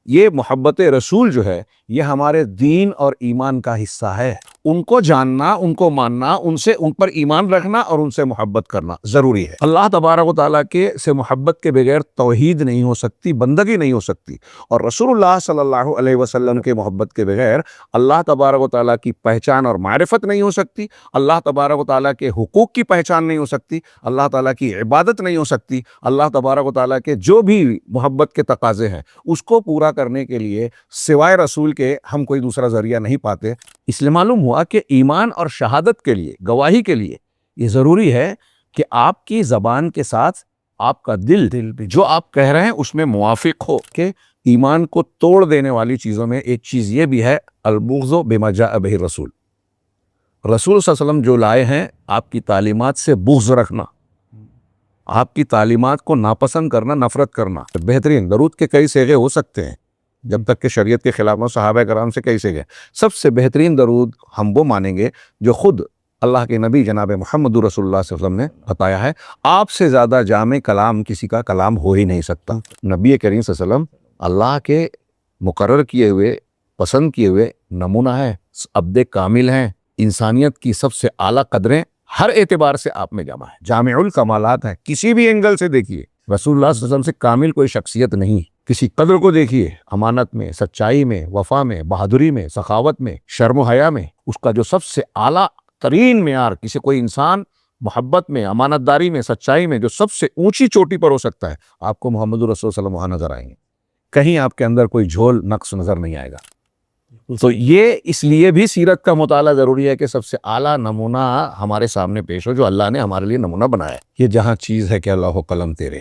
یہ محبت رسول جو ہے یہ ہمارے دین اور ایمان کا حصہ ہے. ان کو جاننا، ان کو ماننا، ان پر ایمان رکھنا اور ان سے محبت کرنا ضروری ہے. اللہ تبارک و تعالیٰ کے سے محبت کے بغیر توحید نہیں ہو سکتی، بندگی نہیں ہو سکتی. اور رسول اللہ صلی اللہ علیہ وسلم کے محبت کے بغیر اللہ تبارک و تعالیٰ کی پہچان اور معرفت نہیں ہو سکتی، اللہ تبارک و تعالیٰ کے حقوق کی پہچان نہیں ہو سکتی، اللہ تعالیٰ کی عبادت نہیں ہو سکتی. اللہ تبارک و تعالیٰ کے جو بھی محبت کے تقاضے ہیں اس کو پورا کرنے کے لیے سوائے رسول کے ہم کوئی دوسرا ذریعہ نہیں پاتے. اس لیے معلوم ہوا کہ ایمان اور شہادت کے لیے، گواہی کے لیے یہ ضروری ہے کہ آپ کی زبان کے ساتھ آپ کا دل بھی جو آپ کہہ رہے ہیں اس میں موافق ہو. کہ ایمان کو توڑ دینے والی چیزوں میں ایک چیز یہ بھی ہے البغض بما جاء بہ الرسول. رسول صلی اللہ علیہ وسلم جو لائے ہیں آپ کی تعلیمات سے بغض رکھنا، آپ کی تعلیمات کو ناپسند کرنا، نفرت کرنا. بہترین درود کے کئی صیغے ہو سکتے ہیں جب تک کہ شریعت کے خلاف نہ، صحابہ کرام سے کئی صیغے. سب سے بہترین درود ہم وہ مانیں گے جو خود اللہ کے نبی جناب محمد رسول اللہ صلی اللہ علیہ وسلم نے بتایا ہے. آپ سے زیادہ جامع کلام کسی کا کلام ہو ہی نہیں سکتا. نبی کریم صلی اللہ علیہ وسلم اللہ کے مقرر کیے ہوئے، پسند کیے ہوئے نمونہ ہے، عبد کامل ہیں، انسانیت کی سب سے اعلیٰ قدریں ہر اعتبار سے آپ میں جمع ہے، جامع الکمالات ہیں. کسی بھی اینگل سے دیکھیے رسول اللہ صلی اللہ علیہ وسلم سے کامل کوئی شخصیت نہیں. کسی قدر کو دیکھیے، امانت میں، سچائی میں، وفا میں، بہادری میں، سخاوت میں، شرم و حیا میں، اس کا جو سب سے اعلیٰ ترین معیار کسی کوئی انسان محبت میں، امانت داری میں، سچائی میں جو سب سے اونچی چوٹی پر ہو سکتا ہے، آپ کو محمد رسول صلی اللہ علیہ وسلم وہاں نظر آئیں گے. کہیں آپ کے اندر کوئی جھول نقص نظر نہیں آئے گا. تو یہ اس لیے بھی سیرت کا مطالعہ ضروری ہے کہ سب سے اعلیٰ نمونہ ہمارے سامنے پیش ہو جو اللہ نے ہمارے لیے نمونہ بنایا ہے. یہ جہاں چیز ہے کہ اللہ و قلم تیرے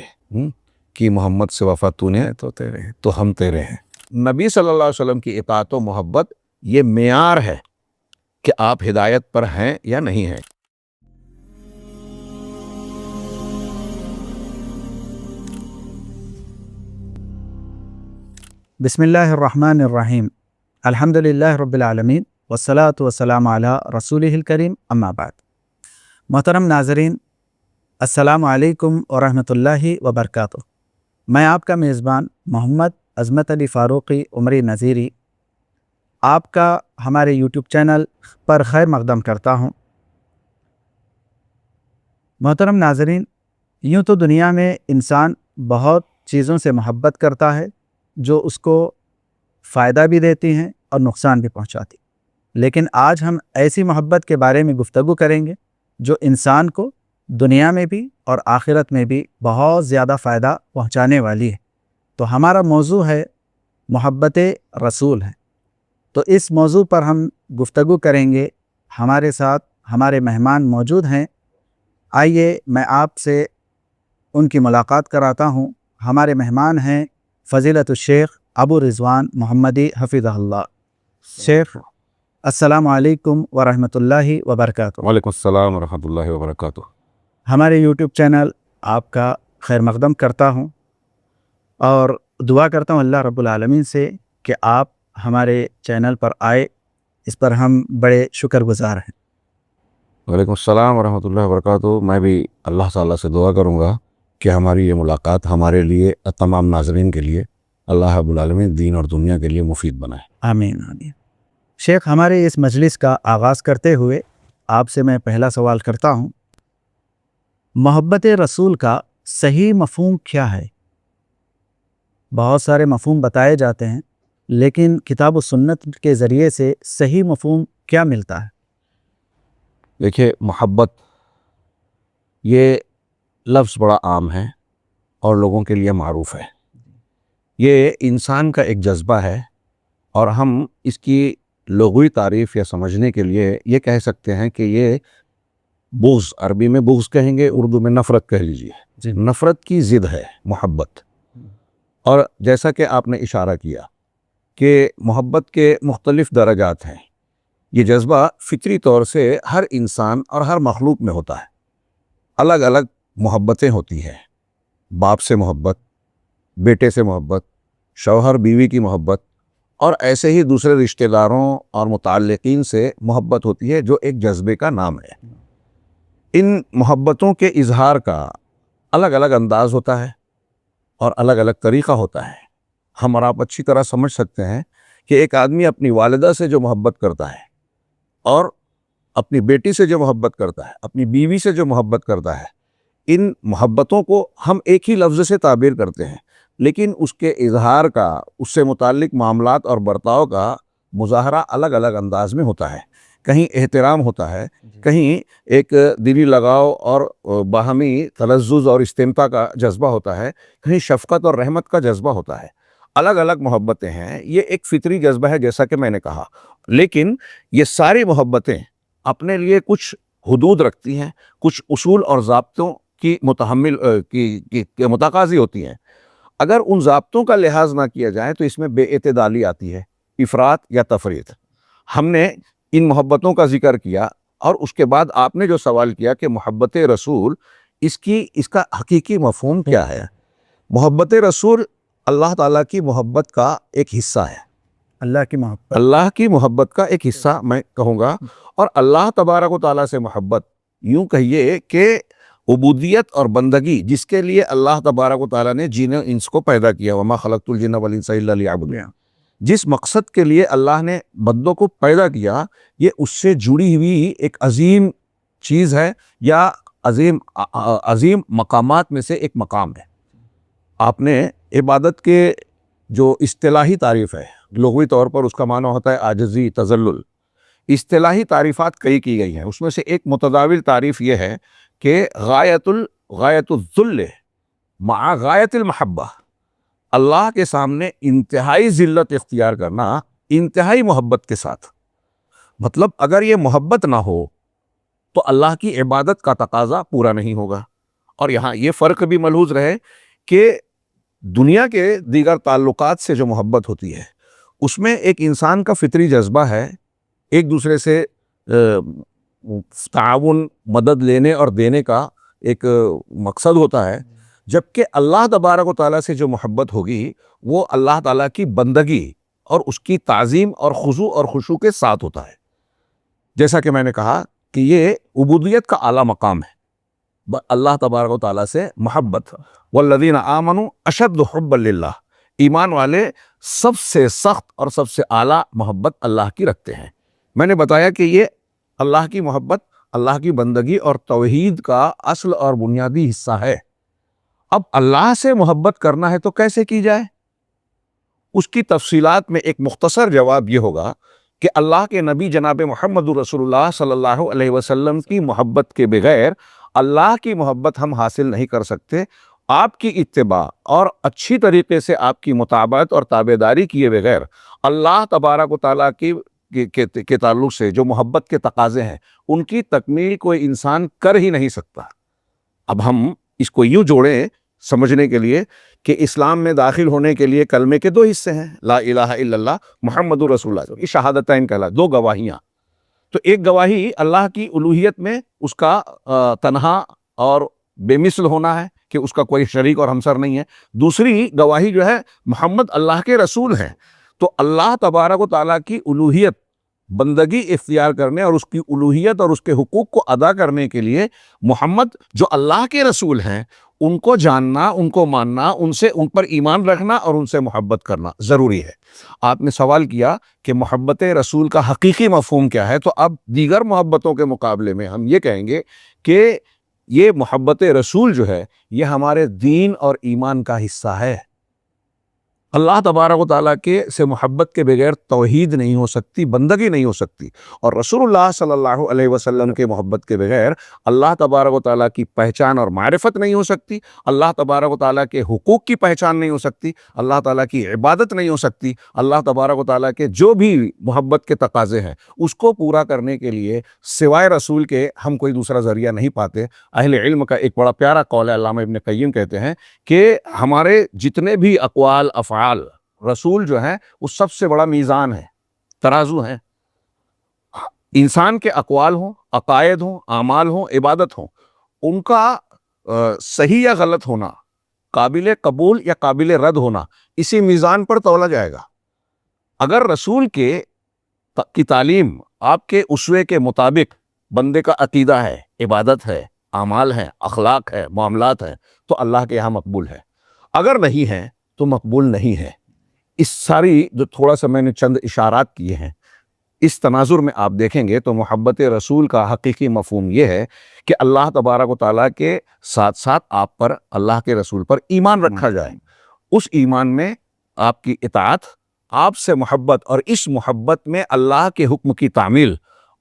کہ محمد سے وفا تو نے تو تیرے تو ہم تیرے ہیں. نبی صلی اللہ علیہ وسلم کی اطاعت و محبت یہ معیار ہے کہ آپ ہدایت پر ہیں یا نہیں ہیں. بسم اللہ الرحمن الرحیم. الحمد للہ رب العالمین والصلاة والسلام علی رسولہ الکریم، اما بعد. محترم ناظرین، السلام علیکم ورحمۃ اللہ وبرکاتہ. میں آپ کا میزبان محمد عظمت علی فاروقی عمری نذیری آپ کا ہمارے یوٹیوب چینل پر خیر مقدم کرتا ہوں. محترم ناظرین، یوں تو دنیا میں انسان بہت چیزوں سے محبت کرتا ہے جو اس کو فائدہ بھی دیتی ہیں اور نقصان بھی پہنچاتی. لیکن آج ہم ایسی محبت کے بارے میں گفتگو کریں گے جو انسان کو دنیا میں بھی اور آخرت میں بھی بہت زیادہ فائدہ پہنچانے والی ہے. تو ہمارا موضوع ہے محبت رسول ہے. تو اس موضوع پر ہم گفتگو کریں گے. ہمارے ساتھ ہمارے مہمان موجود ہیں. آئیے میں آپ سے ان کی ملاقات کراتا ہوں. ہمارے مہمان ہیں فضیلت الشیخ ابو رضوان محمدی حفظہ اللہ. شیخ السلام علیکم ورحمۃ اللہ وبرکاتہ. وعلیکم السلام ورحمۃ اللہ وبرکاتہ. ہمارے یوٹیوب چینل آپ کا خیر مقدم کرتا ہوں اور دعا کرتا ہوں اللہ رب العالمین سے کہ آپ ہمارے چینل پر آئے. اس پر ہم بڑے شکر گزار ہیں. وعلیکم السلام ورحمۃ اللہ وبرکاتہ. میں بھی اللہ تعالیٰ سے دعا کروں گا کہ ہماری یہ ملاقات ہمارے لیے، تمام ناظرین کے لیے، اللہ رب العالمین دین اور دنیا کے لیے مفید بنائے. آمین آمین. شیخ، ہمارے اس مجلس کا آغاز کرتے ہوئے آپ سے میں پہلا سوال کرتا ہوں. محبت رسول کا صحیح مفہوم کیا ہے؟ بہت سارے مفہوم بتائے جاتے ہیں، لیکن کتاب و سنت کے ذریعے سے صحیح مفہوم کیا ملتا ہے؟ دیکھیے، محبت یہ لفظ بڑا عام ہے اور لوگوں کے لیے معروف ہے. یہ انسان کا ایک جذبہ ہے اور ہم اس کی لغوی تعریف یا سمجھنے کے لیے یہ کہہ سکتے ہیں کہ یہ بغض، عربی میں بغض کہیں گے، اردو میں نفرت کہہ لیجیے. نفرت کی ضد ہے محبت. اور جیسا کہ آپ نے اشارہ کیا کہ محبت کے مختلف درجات ہیں. یہ جذبہ فطری طور سے ہر انسان اور ہر مخلوق میں ہوتا ہے. الگ الگ محبتیں ہوتی ہیں. باپ سے محبت، بیٹے سے محبت، شوہر بیوی کی محبت، اور ایسے ہی دوسرے رشتہ داروں اور متعلقین سے محبت ہوتی ہے جو ایک جذبے کا نام ہے. ان محبتوں کے اظہار کا الگ الگ انداز ہوتا ہے اور الگ الگ طریقہ ہوتا ہے. ہم اور آپ اچھی طرح سمجھ سکتے ہیں کہ ایک آدمی اپنی والدہ سے جو محبت کرتا ہے اور اپنی بیٹی سے جو محبت کرتا ہے، اپنی بیوی سے جو محبت کرتا ہے، ان محبتوں کو ہم ایک ہی لفظ سے تعبیر کرتے ہیں، لیکن اس کے اظہار کا، اس سے متعلق معاملات اور برتاؤ کا مظاہرہ الگ الگ انداز میں ہوتا ہے۔ کہیں احترام ہوتا ہے، کہیں ایک دلی لگاؤ اور باہمی تلذذ اور استمتاع کا جذبہ ہوتا ہے، کہیں شفقت اور رحمت کا جذبہ ہوتا ہے۔ الگ الگ محبتیں ہیں، یہ ایک فطری جذبہ ہے جیسا کہ میں نے کہا، لیکن یہ ساری محبتیں اپنے لیے کچھ حدود رکھتی ہیں، کچھ اصول اور ضابطوں کی متقاضی ہوتی ہیں۔ اگر ان ضابطوں کا لحاظ نہ کیا جائے تو اس میں بے اعتدالی آتی ہے، افراط یا تفریط۔ ہم نے ان محبتوں کا ذکر کیا اور اس کے بعد آپ نے جو سوال کیا کہ محبت رسول اس کا حقیقی مفہوم کیا ہے؟ محبت رسول اللہ تعالیٰ کی محبت کا ایک حصہ ہے، اللہ کی محبت، اللہ کی محبت کا ایک حصہ میں کہوں گا۔ اور اللہ تبارک و تعالیٰ سے محبت، یوں کہیے کہ عبودیت اور بندگی جس کے لیے اللہ تبارک و تعالیٰ نے جن و انس کو پیدا کیا، وما خلقت الجن والانس الا لیعبدون، جس مقصد کے لیے اللہ نے بندوں کو پیدا کیا، یہ اس سے جڑی ہوئی ایک عظیم چیز ہے، یا عظیم مقامات میں سے ایک مقام ہے۔ آپ نے عبادت کے جو اصطلاحی تعریف ہے، لغوی طور پر اس کا معنی ہوتا ہے عاجزی، تذلل۔ اصطلاحی تعریفات کئی کی گئی ہیں، اس میں سے ایک متداول تعریف یہ ہے کہ غایت الذل مع غایت المحبہ، اللہ کے سامنے انتہائی ذلت اختیار کرنا انتہائی محبت کے ساتھ۔ مطلب اگر یہ محبت نہ ہو تو اللہ کی عبادت کا تقاضا پورا نہیں ہوگا۔ اور یہاں یہ فرق بھی ملحوظ رہے کہ دنیا کے دیگر تعلقات سے جو محبت ہوتی ہے اس میں ایک انسان کا فطری جذبہ ہے، ایک دوسرے سے تعاون، مدد لینے اور دینے کا ایک مقصد ہوتا ہے، جبکہ اللہ تبارک و تعالیٰ سے جو محبت ہوگی وہ اللہ تعالیٰ کی بندگی اور اس کی تعظیم اور خضوع اور خشوع کے ساتھ ہوتا ہے۔ جیسا کہ میں نے کہا کہ یہ عبودیت کا اعلیٰ مقام ہے، اللہ تبارک و تعالیٰ سے محبت۔ والذین آمنوا اشد حبا للہ، ایمان والے سب سے سخت اور سب سے اعلیٰ محبت اللہ کی رکھتے ہیں۔ میں نے بتایا کہ یہ اللہ کی محبت اللہ کی بندگی اور توحید کا اصل اور بنیادی حصہ ہے۔ اب اللہ سے محبت کرنا ہے تو کیسے کی جائے؟ اس کی تفصیلات میں ایک مختصر جواب یہ ہوگا کہ اللہ کے نبی جناب محمد رسول اللہ صلی اللہ علیہ وسلم کی محبت کے بغیر اللہ کی محبت ہم حاصل نہیں کر سکتے۔ آپ کی اتباع اور اچھی طریقے سے آپ کی مطابقت اور تابعداری کیے بغیر اللہ تبارک و تعالیٰ کے تعلق سے جو محبت کے تقاضے ہیں ان کی تکمیل کوئی انسان کر ہی نہیں سکتا۔ اب ہم اس کو یوں جوڑیں سمجھنے کے لیے کہ اسلام میں داخل ہونے کے لیے کلمے کے دو حصے ہیں، لا الہ الا اللہ محمد رسول اللہ، یہ شہادتین کہلاتے، دو گواہیاں۔ تو ایک گواہی اللہ کی الوہیت میں اس کا تنہا اور بے مثل ہونا ہے کہ اس کا کوئی شریک اور ہمسر نہیں ہے۔ دوسری گواہی جو ہے محمد اللہ کے رسول ہیں۔ تو اللہ تبارک و تعالیٰ کی الوہیت، بندگی اختیار کرنے اور اس کی الوہیت اور اس کے حقوق کو ادا کرنے کے لیے محمد جو اللہ کے رسول ہیں ان کو جاننا، ان کو ماننا، ان پر ایمان رکھنا اور ان سے محبت کرنا ضروری ہے۔ آپ نے سوال کیا کہ محبت رسول کا حقیقی مفہوم کیا ہے، تو اب دیگر محبتوں کے مقابلے میں ہم یہ کہیں گے کہ یہ محبت رسول جو ہے یہ ہمارے دین اور ایمان کا حصہ ہے۔ اللہ تبارک و تعالیٰ کے سے محبت کے بغیر توحید نہیں ہو سکتی، بندگی نہیں ہو سکتی، اور رسول اللہ صلی اللہ علیہ وسلم کے محبت کے بغیر اللہ تبارک و تعالیٰ کی پہچان اور معرفت نہیں ہو سکتی، اللہ تبارک و تعالیٰ کے حقوق کی پہچان نہیں ہو سکتی، اللہ تعالیٰ کی عبادت نہیں ہو سکتی۔ اللہ تبارک و تعالیٰ کے جو بھی محبت کے تقاضے ہیں اس کو پورا کرنے کے لیے سوائے رسول کے ہم کوئی دوسرا ذریعہ نہیں پاتے۔ اہل علم کا ایک بڑا پیارا قول ہے، علامہ ابن قیم کہتے ہیں کہ ہمارے جتنے بھی اقوال افعال رسول جو ہیں وہ سب سے بڑا میزان ہے، ترازو ہے۔ انسان کے اقوال ہوں، عقائد ہوں، اعمال ہوں، عبادت ہوں، ان کا صحیح یا غلط ہونا، قابل قبول یا قابل رد ہونا اسی میزان پر تولا جائے گا۔ اگر رسول کی تعلیم آپ کے اسوے کے مطابق بندے کا عقیدہ ہے، عبادت ہے، اعمال ہے، اخلاق ہے، معاملات ہیں، تو اللہ کے یہاں مقبول ہے۔ اگر نہیں ہے تو مقبول نہیں ہے۔ اس ساری جو تھوڑا سا میں نے چند اشارات کیے ہیں، اس تناظر میں آپ دیکھیں گے تو محبت رسول کا حقیقی مفہوم یہ ہے کہ اللہ تبارک و تعالیٰ کے ساتھ ساتھ آپ پر، اللہ کے رسول پر ایمان رکھا جائے، اس ایمان میں آپ کی اطاعت، آپ سے محبت، اور اس محبت میں اللہ کے حکم کی تعمیل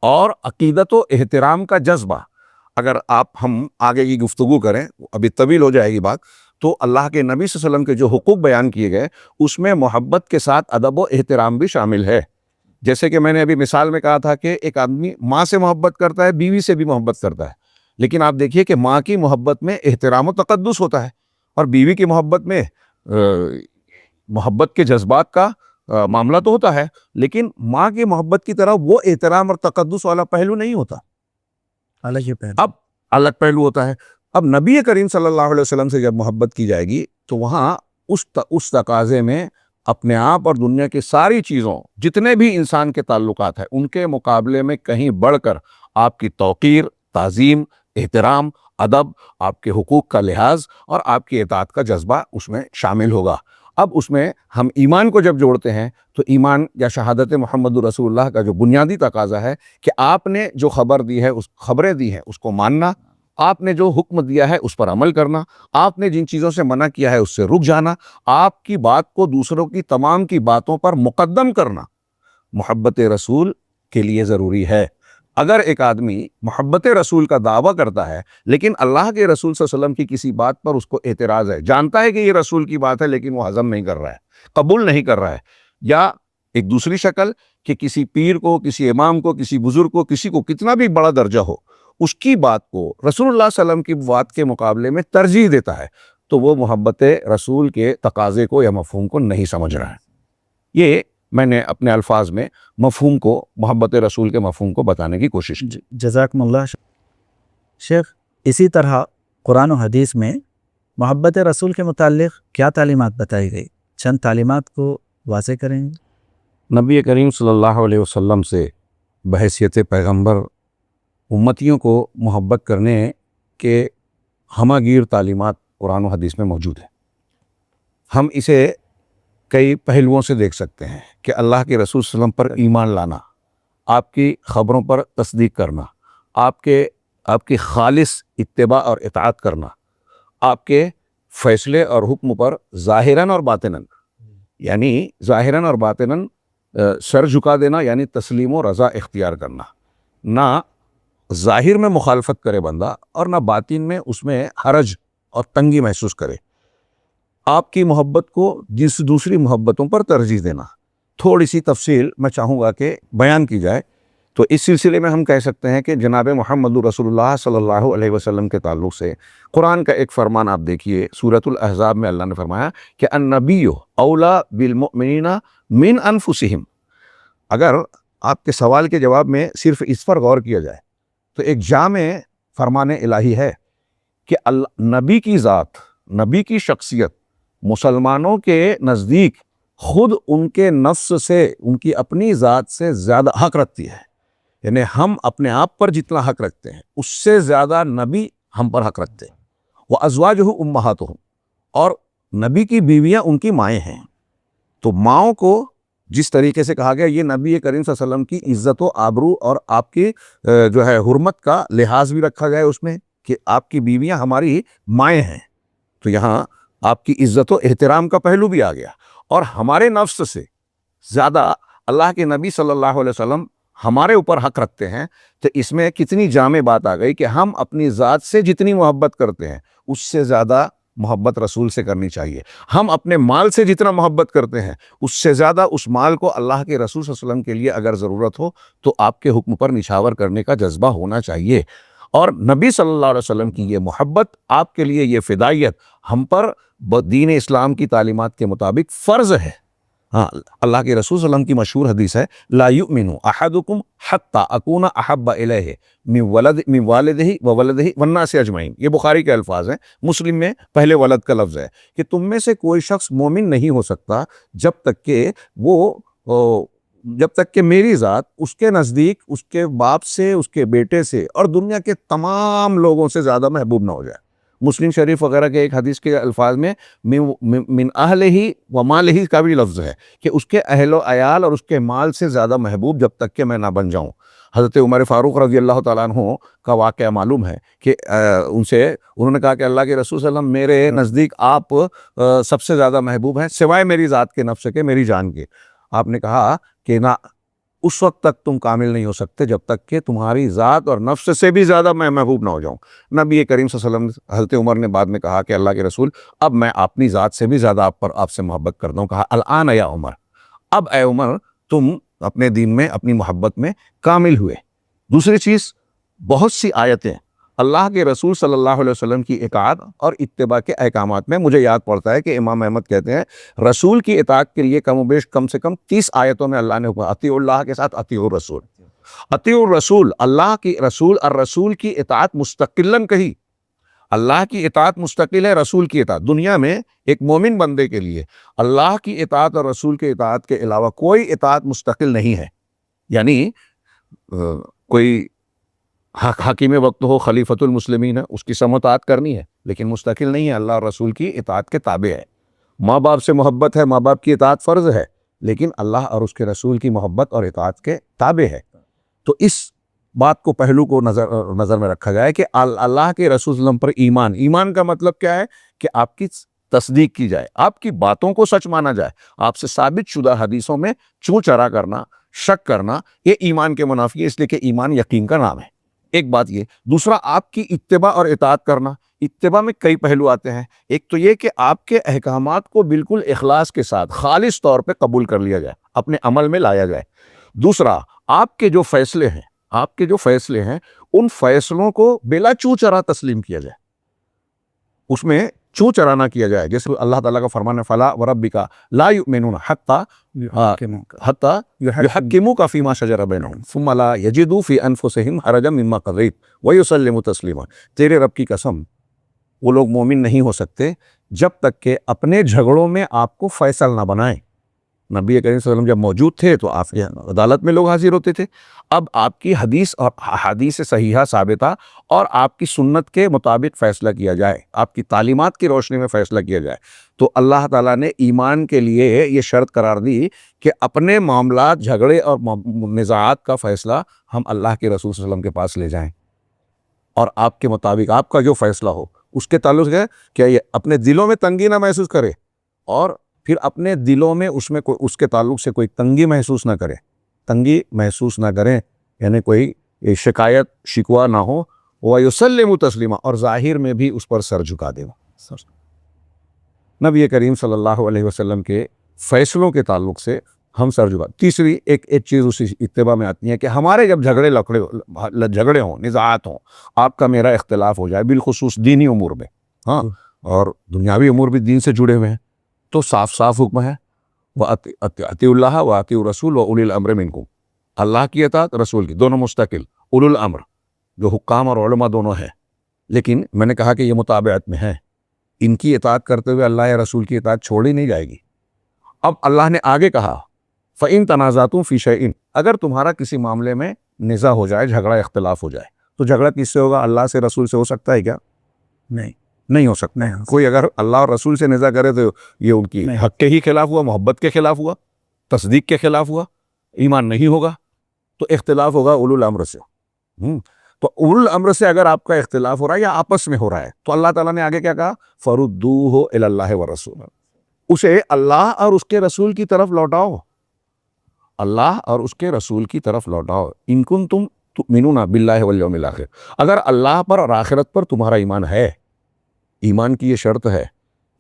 اور عقیدت و احترام کا جذبہ۔ اگر ہم آگے کی گفتگو کریں، ابھی طویل ہو جائے گی بات، تو اللہ کے نبی صلی اللہ علیہ وسلم کے جو حقوق بیان کیے گئے اس میں محبت کے ساتھ ادب و احترام بھی شامل ہے۔ جیسے کہ میں نے ابھی مثال میں کہا تھا کہ ایک آدمی ماں سے محبت کرتا ہے، بیوی سے بھی محبت کرتا ہے، لیکن آپ دیکھیے کہ ماں کی محبت میں احترام و تقدس ہوتا ہے، اور بیوی کی محبت میں محبت کے جذبات کا معاملہ تو ہوتا ہے، لیکن ماں کی محبت کی طرح وہ احترام اور تقدس والا پہلو نہیں ہوتا، الگ ہی پہلو۔ اب الگ پہلو ہوتا ہے۔ اب نبی کریم صلی اللہ علیہ وسلم سے جب محبت کی جائے گی تو وہاں اس تقاضے میں اپنے آپ اور دنیا کی ساری چیزوں، جتنے بھی انسان کے تعلقات ہیں، ان کے مقابلے میں کہیں بڑھ کر آپ کی توقیر، تعظیم، احترام، ادب، آپ کے حقوق کا لحاظ اور آپ کی اطاعت کا جذبہ اس میں شامل ہوگا۔ اب اس میں ہم ایمان کو جب جوڑتے ہیں تو ایمان یا شہادت محمد رسول اللہ کا جو بنیادی تقاضا ہے کہ آپ نے جو خبریں دی ہیں اس کو ماننا، آپ نے جو حکم دیا ہے اس پر عمل کرنا، آپ نے جن چیزوں سے منع کیا ہے اس سے رک جانا، آپ کی بات کو دوسروں کی تمام کی باتوں پر مقدم کرنا محبت رسول کے لیے ضروری ہے۔ اگر ایک آدمی محبت رسول کا دعویٰ کرتا ہے لیکن اللہ کے رسول صلی اللہ علیہ وسلم کی کسی بات پر اس کو اعتراض ہے، جانتا ہے کہ یہ رسول کی بات ہے لیکن وہ ہضم نہیں کر رہا ہے، قبول نہیں کر رہا ہے، یا ایک دوسری شکل کہ کسی پیر کو، کسی امام کو، کسی بزرگ کو، کسی کو کتنا بھی بڑا درجہ ہو، اس کی بات کو رسول اللہ صلی اللہ علیہ وسلم کی بات کے مقابلے میں ترجیح دیتا ہے، تو وہ محبت رسول کے تقاضے کو یا مفہوم کو نہیں سمجھ رہا ہے۔ یہ میں نے اپنے الفاظ میں مفہوم کو، محبت رسول کے مفہوم کو بتانے کی کوشش کی۔ جزاکم اللہ شیخ۔ اسی طرح قرآن و حدیث میں محبت رسول کے متعلق کیا تعلیمات بتائی گئی؟ چند تعلیمات کو واضح کریں گے۔ نبی کریم صلی اللہ علیہ وسلم سے بحیثیت پیغمبر امتیوں کو محبت کرنے کے ہمہ گیر تعلیمات قرآن و حدیث میں موجود ہیں۔ ہم اسے کئی پہلوؤں سے دیکھ سکتے ہیں کہ اللہ کے رسول صلی اللہ علیہ وسلم پر ایمان لانا، آپ کی خبروں پر تصدیق کرنا، آپ کی خالص اتباع اور اطاعت کرنا، آپ کے فیصلے اور حکم پر ظاہراً اور باطناً، یعنی ظاہراً اور باطناً سر جھکا دینا، یعنی تسلیم و رضا اختیار کرنا، نہ ظاہر میں مخالفت کرے بندہ اور نہ باطن میں اس میں حرج اور تنگی محسوس کرے، آپ کی محبت کو جس دوسری محبتوں پر ترجیح دینا۔ تھوڑی سی تفصیل میں چاہوں گا کہ بیان کی جائے، تو اس سلسلے میں ہم کہہ سکتے ہیں کہ جناب محمد رسول اللہ صلی اللہ علیہ وسلم کے تعلق سے قرآن کا ایک فرمان آپ دیکھیے، سورۃ الاحزاب میں اللہ نے فرمایا کہ النبی اولا بالمؤمنین من انفسہم۔ اگر آپ کے سوال کے جواب میں صرف اس پر غور کیا جائے تو ایک جامع فرمان الہی ہے کہ نبی کی ذات، نبی کی شخصیت مسلمانوں کے نزدیک خود ان کے نفس سے، ان کی اپنی ذات سے زیادہ حق رکھتی ہے، یعنی ہم اپنے آپ پر جتنا حق رکھتے ہیں اس سے زیادہ نبی ہم پر حق رکھتے ہیں۔ وَأَزْوَاجُهُ أُمَّهَاتُهُمْ، اور نبی کی بیویاں ان کی مائیں ہیں، تو ماؤں کو جس طریقے سے کہا گیا، یہ نبی کریم صلی اللہ علیہ وسلم کی عزت و آبرو اور آپ کی جو ہے حرمت کا لحاظ بھی رکھا گیا ہے اس میں کہ آپ کی بیویاں ہماری مائیں ہیں، تو یہاں آپ کی عزت و احترام کا پہلو بھی آ گیا، اور ہمارے نفس سے زیادہ اللہ کے نبی صلی اللہ علیہ وسلم ہمارے اوپر حق رکھتے ہیں، تو اس میں کتنی جامع بات آ گئی کہ ہم اپنی ذات سے جتنی محبت کرتے ہیں اس سے زیادہ محبت رسول سے کرنی چاہیے، ہم اپنے مال سے جتنا محبت کرتے ہیں اس سے زیادہ اس مال کو اللہ کے رسول صلی اللہ علیہ وسلم کے لیے اگر ضرورت ہو تو آپ کے حکم پر نچھاور کرنے کا جذبہ ہونا چاہیے، اور نبی صلی اللہ علیہ وسلم کی یہ محبت، آپ کے لیے یہ فدائیت ہم پر دین اسلام کی تعلیمات کے مطابق فرض ہے۔ ہاں، اللہ کے رسول صلی اللہ علیہ وسلم کی مشہور حدیث ہے لا یؤمن احدکم حتی اکون احب الیہ من والدہ وولدہ والناس اجمعین، یہ بخاری کے الفاظ ہیں، مسلم میں پہلے ولد کا لفظ ہے کہ تم میں سے کوئی شخص مومن نہیں ہو سکتا جب تک کہ میری ذات اس کے نزدیک اس کے باپ سے، اس کے بیٹے سے اور دنیا کے تمام لوگوں سے زیادہ محبوب نہ ہو جائے۔ مسلم شریف وغیرہ کے ایک حدیث کے الفاظ میں من اہلہ و مالہ کا بھی لفظ ہے کہ اس کے اہل و عیال اور اس کے مال سے زیادہ محبوب جب تک کہ میں نہ بن جاؤں۔ حضرت عمر فاروق رضی اللہ تعالیٰ عنہ کا واقعہ معلوم ہے کہ انہوں نے کہا کہ اللہ کے رسول صلی اللہ علیہ وسلم میرے نزدیک آپ سب سے زیادہ محبوب ہیں سوائے میری ذات کے، نفس کے، میری جان کے۔ آپ نے کہا کہ نہ، اس وقت تک تم کامل نہیں ہو سکتے جب تک کہ تمہاری ذات اور نفس سے بھی زیادہ میں محبوب نہ ہو جاؤں۔ نبی کریم صلی اللہ علیہ وسلم، حضرت عمر نے بعد میں کہا کہ اللہ کے رسول اب میں اپنی ذات سے بھی زیادہ آپ سے محبت کرتا ہوں۔ کہا الآن یا عمر، اب اے عمر تم اپنے دین میں، اپنی محبت میں کامل ہوئے۔ دوسری چیز، بہت سی آیتیں اللہ کے رسول صلی اللہ علیہ وسلم کی اطاعت اور اتباع کے احکامات میں، مجھے یاد پڑتا ہے کہ امام احمد کہتے ہیں رسول کی اطاعت کے لیے کم و بیش کم سے کم 30 آیتوں میں اللہ نے اطیعوا اللہ کے ساتھ اطیعوا الرسول، اطیعوا الرسول، اللہ کی رسول اور رسول کی اطاعت مستقلاً کہی۔ اللہ کی اطاعت مستقل ہے، رسول کی اطاعت دنیا میں ایک مومن بندے کے لیے اللہ کی اطاعت اور رسول کی اطاعت کے علاوہ کوئی اطاعت مستقل نہیں ہے۔ یعنی کوئی حاکم وقت ہو، خلیفۃ المسلمین ہے، اس کی سم اطاعت کرنی ہے، لیکن مستقل نہیں ہے، اللہ اور رسول کی اطاعت کے تابع ہے۔ ماں باپ سے محبت ہے، ماں باپ کی اطاعت فرض ہے، لیکن اللہ اور اس کے رسول کی محبت اور اطاعت کے تابع ہے۔ تو اس بات کو، پہلو کو نظر میں رکھا جائے کہ اللہ کے رسول صلی اللہ علیہ وسلم پر ایمان کا مطلب کیا ہے؟ کہ آپ کی تصدیق کی جائے، آپ کی باتوں کو سچ مانا جائے، آپ سے ثابت شدہ حدیثوں میں چوں چرا کرنا، شک کرنا، یہ ایمان کے منافی ہے، اس لیے کہ ایمان یقین کا نام ہے۔ ایک بات یہ، دوسرا آپ کی اتباع اور اطاعت کرنا۔ اتباع میں کئی پہلو آتے ہیں، ایک تو یہ کہ آپ کے احکامات کو بالکل اخلاص کے ساتھ خالص طور پہ قبول کر لیا جائے، اپنے عمل میں لایا جائے۔ دوسرا، آپ کے جو فیصلے ہیں ان فیصلوں کو بلا چوں چرا تسلیم کیا جائے، اس میں چوں چرا نہ کیا جائے۔ جیسے اللہ تعالیٰ کا فرمان ہے فلا وربک لا یؤمنون حتی یحکموک فیما شجر بینہم ثم لا یجدوا فی انفسہم حرجا مما قضیت ویسلموا تسلیما۔ تیرے رب کی قسم، وہ لوگ مومن نہیں ہو سکتے جب تک کہ اپنے جھگڑوں میں آپ کو فیصل نہ بنائیں۔ نبی کریم صلی اللہ علیہ وسلم جب موجود تھے تو آپ کی عدالت میں لوگ حاضر ہوتے تھے، اب آپ کی حدیث اور حدیث صحیحہ ثابتہ اور آپ کی سنت کے مطابق فیصلہ کیا جائے، آپ کی تعلیمات کی روشنی میں فیصلہ کیا جائے۔ تو اللہ تعالیٰ نے ایمان کے لیے یہ شرط قرار دی کہ اپنے معاملات، جھگڑے اور نزاعات کا فیصلہ ہم اللہ کے رسول صلی اللہ علیہ وسلم کے پاس لے جائیں، اور آپ کے مطابق آپ کا جو فیصلہ ہو اس کے تعلق ہے کہ یہ اپنے دلوں میں تنگی نہ محسوس کرے، اور پھر اپنے دلوں میں اس کے تعلق سے کوئی تنگی محسوس نہ کریں، یعنی کوئی شکایت شکوہ نہ ہو، وَيُسَلِّمُ تَسْلِيمًا، اور ظاہر میں بھی اس پر سر جھکا دے۔ نبی کریم صلی اللہ علیہ وسلم کے فیصلوں کے تعلق سے ہم سر جھکا۔ تیسری ایک چیز اسی اتباع میں آتی ہے کہ ہمارے جب جھگڑے ہوں، نزاعات ہوں، آپ کا میرا اختلاف ہو جائے، بالخصوص دینی امور میں، ہاں، اور دنیاوی امور بھی دین سے جڑے ہوئے ہیں، تو صاف حکم ہے وَأَطِیعُوا اللَّهَ وَأَطِیعُوا الرَّسُولَ وَأُولِي الْأَمْرِ مِنْکُمْ، اللہ کی اطاعت، رسول کی، دونوں مستقل، اولو الامر جو حکام اور علماء دونوں ہیں، لیکن میں نے کہا کہ یہ متابعت میں ہے، ان کی اطاعت کرتے ہوئے اللہ یا رسول کی اطاعت چھوڑی نہیں جائے گی۔ اب اللہ نے آگے کہا فَإِن تَنَازَعْتُمْ فِي شَيْءٍ، اگر تمہارا کسی معاملے میں نزاع ہو جائے، جھگڑا اختلاف ہو جائے، تو جھگڑا کس سے ہوگا؟ اللہ سے، رسول سے ہو سکتا ہے کیا؟ نہیں ہو سکتا۔ کوئی اگر اللہ اور رسول سے نزاع کرے تو یہ ان کی حق کے ہی خلاف ہوا، محبت کے خلاف ہوا، تصدیق کے خلاف ہوا، ایمان نہیں ہوگا، تو اختلاف ہوگا اولو الامر سے۔ تو اولو الامر سے اگر آپ کا اختلاف ہو رہا ہے یا آپس میں ہو رہا ہے، تو اللہ تعالیٰ نے آگے کیا کہا؟ فَرُدُّوهُ إِلَى اللَّهِ وَالرَّسُولِ، اسے اللہ اور اس کے رسول کی طرف لوٹاؤ، اللہ اور اس کے رسول کی طرف لوٹاؤ۔ إِن كُنتُمْ تُؤْمِنُونَ بِاللَّهِ وَالْيَوْمِ الْآخِرِ، اگر اللہ پر اور آخرت پر تمہارا ایمان ہے، ایمان کی یہ شرط ہے،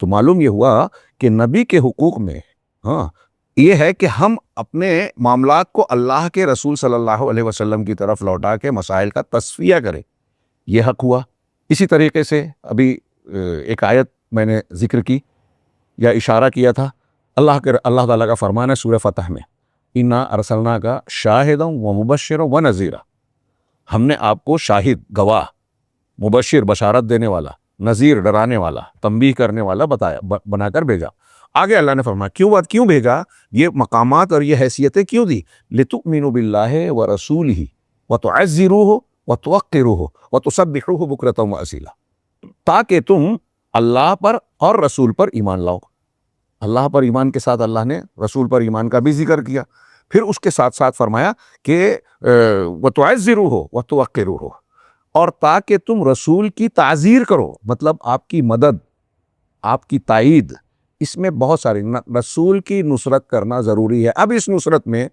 تو معلوم یہ ہوا کہ نبی کے حقوق میں یہ ہے کہ ہم اپنے معاملات کو اللہ کے رسول صلی اللہ علیہ وسلم کی طرف لوٹا کے مسائل کا تصفیہ کریں، یہ حق ہوا۔ اسی طریقے سے ابھی ایک آیت میں نے ذکر کی یا اشارہ کیا تھا، اللہ تعالیٰ کا فرمان ہے سورہ فتح میں، اِنَّا أَرْسَلْنَاكَ شَاهِدًا وَمُبَشِّرًا وَنَذِيرًا، ہم نے آپ کو شاہد، گواہ، مبشر بشارت دینے والا، نذیر ڈرانے والا، تنبیہ کرنے والا بنا کر بھیجا۔ آگے اللہ نے فرمایا کیوں بھیجا، یہ مقامات اور یہ حیثیتیں کیوں دی؟ لِتُؤْمِنُوا بِاللَّهِ وَرَسُولِهِ وَتُعَزِّرُوهُ وَتُوَقِّرُوهُ وَتُسَبِّحُوهُ بُكْرَةً وَأَصِيلًا، تاکہ تم اللہ پر اور رسول پر ایمان لاؤ. اللہ پر ایمان کے ساتھ اللہ نے رسول پر ایمان کا بھی ذکر کیا. پھر اس کے ساتھ ساتھ فرمایا کہ وَتُعَزِّرُوهُ وَتُوَقِّرُوهُ، اور تاکہ تم رسول کی تعزیر کرو، مطلب آپ کی مدد، آپ کی تائید. اس میں بہت ساری رسول کی نصرت کرنا ضروری ہے. اب اس نصرت میں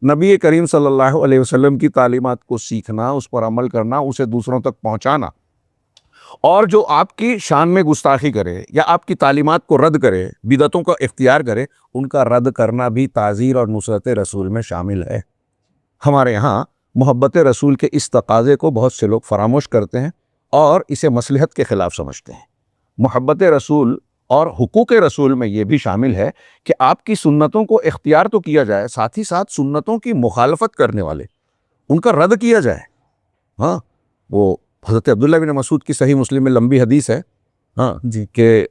نبی کریم صلی اللہ علیہ وسلم کی تعلیمات کو سیکھنا، اس پر عمل کرنا، اسے دوسروں تک پہنچانا، اور جو آپ کی شان میں گستاخی کرے یا آپ کی تعلیمات کو رد کرے، بدعتوں کا اختیار کرے، ان کا رد کرنا بھی تعزیر اور نصرت رسول میں شامل ہے. ہمارے یہاں محبت رسول کے اس تقاضے کو بہت سے لوگ فراموش کرتے ہیں اور اسے مصلحت کے خلاف سمجھتے ہیں. محبت رسول اور حقوق رسول میں یہ بھی شامل ہے کہ آپ کی سنتوں کو اختیار تو کیا جائے، ساتھ ہی ساتھ سنتوں کی مخالفت کرنے والے ان کا رد کیا جائے. ہاں، وہ حضرت عبداللہ بن مسعود کی صحیح مسلم میں لمبی حدیث ہے ہاں جی کہ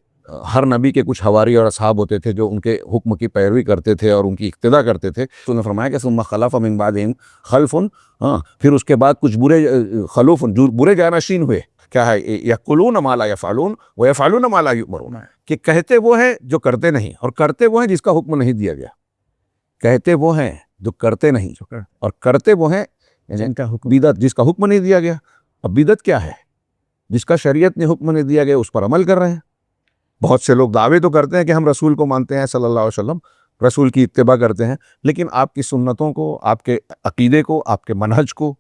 ہر نبی کے کچھ حواری اور اصحاب ہوتے تھے جو ان کے حکم کی پیروی کرتے تھے اور ان کی اقتدا کرتے تھے. تو انہوں نے فرمایا کہ ثم خلف من بعدہم خلف، ہاں پھر اس کے بعد کچھ برے جانشین ہوئے. کیا ہے؟ یقولون ما لا یفعلون ویفعلون ما لا یؤمرون، کہ کہتے وہ ہیں جو کرتے نہیں اور کرتے وہ ہیں جس کا حکم نہیں دیا گیا. کہتے وہ ہیں جو کرتے نہیں اور کرتے وہ ہیں جن کا حکم بدعت جس کا حکم نہیں دیا گیا. اب بدعت کیا ہے؟ جس کا شریعت نے حکم نہیں دیا گیا اس پر عمل کر رہے ہیں. بہت سے لوگ دعوے تو کرتے ہیں کہ ہم رسول کو مانتے ہیں صلی اللہ علیہ وسلم، رسول کی اتباع کرتے ہیں، لیکن آپ کی سنتوں کو، آپ کے عقیدے کو، آپ کے منہج کو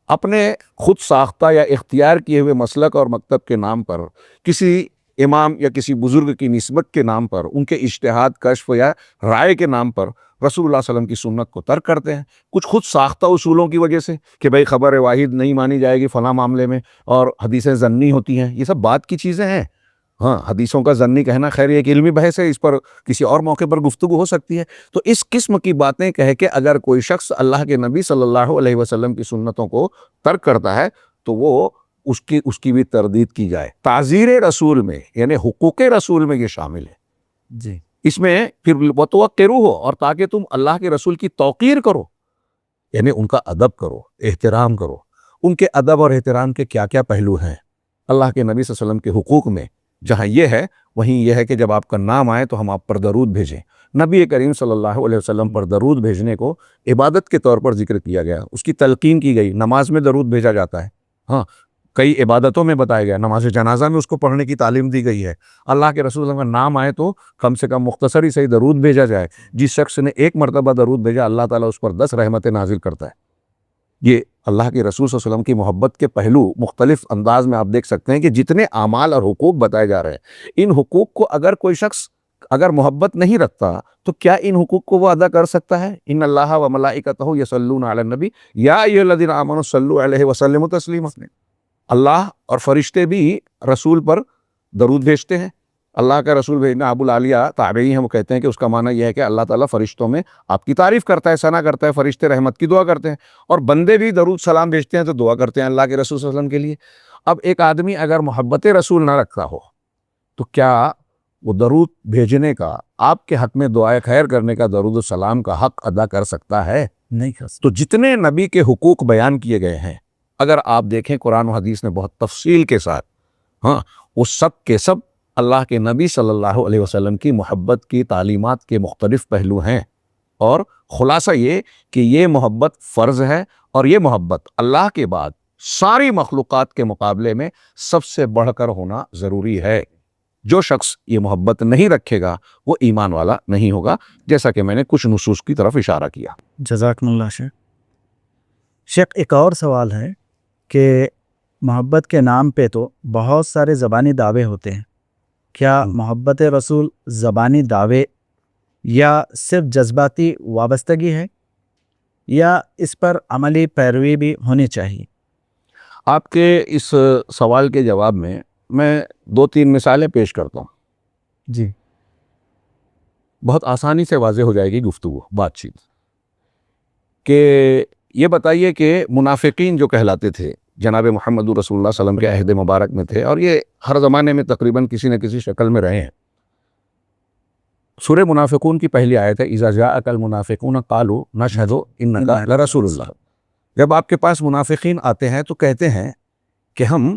اپنے خود ساختہ یا اختیار کیے ہوئے مسلک اور مکتب کے نام پر، کسی امام یا کسی بزرگ کی نسبت کے نام پر، ان کے اجتہاد، کشف یا رائے کے نام پر رسول اللہ صلی اللہ علیہ وسلم کی سنت کو ترک کرتے ہیں. کچھ خود ساختہ اصولوں کی وجہ سے کہ بھئی خبر واحد نہیں مانی جائے گی فلاں معاملے میں، اور حدیثیں ظنی ہوتی ہیں. یہ سب بات کی چیزیں ہیں. ہاں، حدیثوں کا ظنی کہنا خیر ایک علمی بحث ہے، اس پر کسی اور موقع پر گفتگو ہو سکتی ہے. تو اس قسم کی باتیں کہہ کے اگر کوئی شخص اللہ کے نبی صلی اللہ علیہ وسلم کی سنتوں کو ترک کرتا ہے تو وہ اس کی بھی تردید کی جائے. تعزیر رسول میں یعنی حقوق رسول میں یہ شامل ہے. جی اس میں پھر وَتُوَقِّرُوهُ، اور تاکہ تم اللہ کے رسول کی توقیر کرو، یعنی ان کا ادب کرو، احترام کرو. ان کے ادب اور احترام کے کیا کیا پہلو ہیں اللہ کے نبی صلی اللہ علیہ وسلم کے حقوق میں؟ جہاں یہ ہے وہیں یہ ہے کہ جب آپ کا نام آئے تو ہم آپ پر درود بھیجیں. نبی کریم صلی اللہ علیہ وسلم پر درود بھیجنے کو عبادت کے طور پر ذکر کیا گیا، اس کی تلقین کی گئی. نماز میں درود بھیجا جاتا ہے، ہاں کئی عبادتوں میں بتایا گیا، نماز جنازہ میں اس کو پڑھنے کی تعلیم دی گئی ہے. اللہ کے رسول صلی اللہ علیہ وسلم کا نام آئے تو کم سے کم مختصر ہی صحیح درود بھیجا جائے. جس شخص نے ایک مرتبہ درود بھیجا اللہ تعالیٰ اس پر 10 رحمتیں نازل کرتا ہے. یہ اللہ کے رسول صلی اللہ علیہ وسلم کی محبت کے پہلو مختلف انداز میں آپ دیکھ سکتے ہیں کہ جتنے اعمال اور حقوق بتائے جا رہے ہیں، ان حقوق کو اگر کوئی شخص اگر محبت نہیں رکھتا تو کیا ان حقوق کو وہ ادا کر سکتا ہے؟ ان اللہ و ملائکتہ یصلون علی النبی یا ایھا الذین آمنوا صلوا علیہ وسلموا تسلیما. اللہ اور فرشتے بھی رسول پر درود بھیجتے ہیں. اللہ کا رسول بھیجنا ابو العالیہ تابعی ہیں، وہ کہتے ہیں کہ اس کا معنی یہ ہے کہ اللہ تعالیٰ فرشتوں میں آپ کی تعریف کرتا ہے، ثنا کرتا ہے. فرشتے رحمت کی دعا کرتے ہیں اور بندے بھی درود سلام بھیجتے ہیں تو دعا کرتے ہیں اللہ کے رسول صلی اللہ علیہ وسلم کے لیے. اب ایک آدمی اگر محبت رسول نہ رکھتا ہو تو کیا وہ درود بھیجنے کا، آپ کے حق میں دعائے خیر کرنے کا، درود السلام کا حق ادا کر سکتا ہے؟ نہیں کر سکتے. تو جتنے نبی کے حقوق بیان کیے گئے ہیں اگر آپ دیکھیں قرآن و حدیث نے بہت تفصیل کے ساتھ، ہاں وہ سب کے سب اللہ کے نبی صلی اللہ علیہ وسلم کی محبت کی تعلیمات کے مختلف پہلو ہیں. اور خلاصہ یہ کہ یہ محبت فرض ہے، اور یہ محبت اللہ کے بعد ساری مخلوقات کے مقابلے میں سب سے بڑھ کر ہونا ضروری ہے. جو شخص یہ محبت نہیں رکھے گا وہ ایمان والا نہیں ہوگا، جیسا کہ میں نے کچھ نصوص کی طرف اشارہ کیا. جزاکم اللہ شیخ. شیخ ایک اور سوال ہے کہ محبت کے نام پہ تو بہت سارے زبانی دعوے ہوتے ہیں، کیا محبت رسول زبانی دعوے یا صرف جذباتی وابستگی ہے یا اس پر عملی پیروی بھی ہونی چاہیے؟ آپ کے اس سوال کے جواب میں 2-3 مثالیں پیش کرتا ہوں. جی بہت آسانی سے واضح ہو جائے گی گفتگو، بات چیت. کہ یہ بتائیے کہ منافقین جو کہلاتے تھے جناب محمد رسول اللہ صلی اللہ علیہ وسلم کے عہد مبارک میں تھے، اور یہ ہر زمانے میں تقریباً کسی نہ کسی شکل میں رہے ہیں. سورہ منافقون کی پہلی آیت ہے اذا جاءک المنافقون قالوا نشہد انک لرسول اللہ. جب آپ کے پاس منافقین آتے ہیں تو کہتے ہیں کہ ہم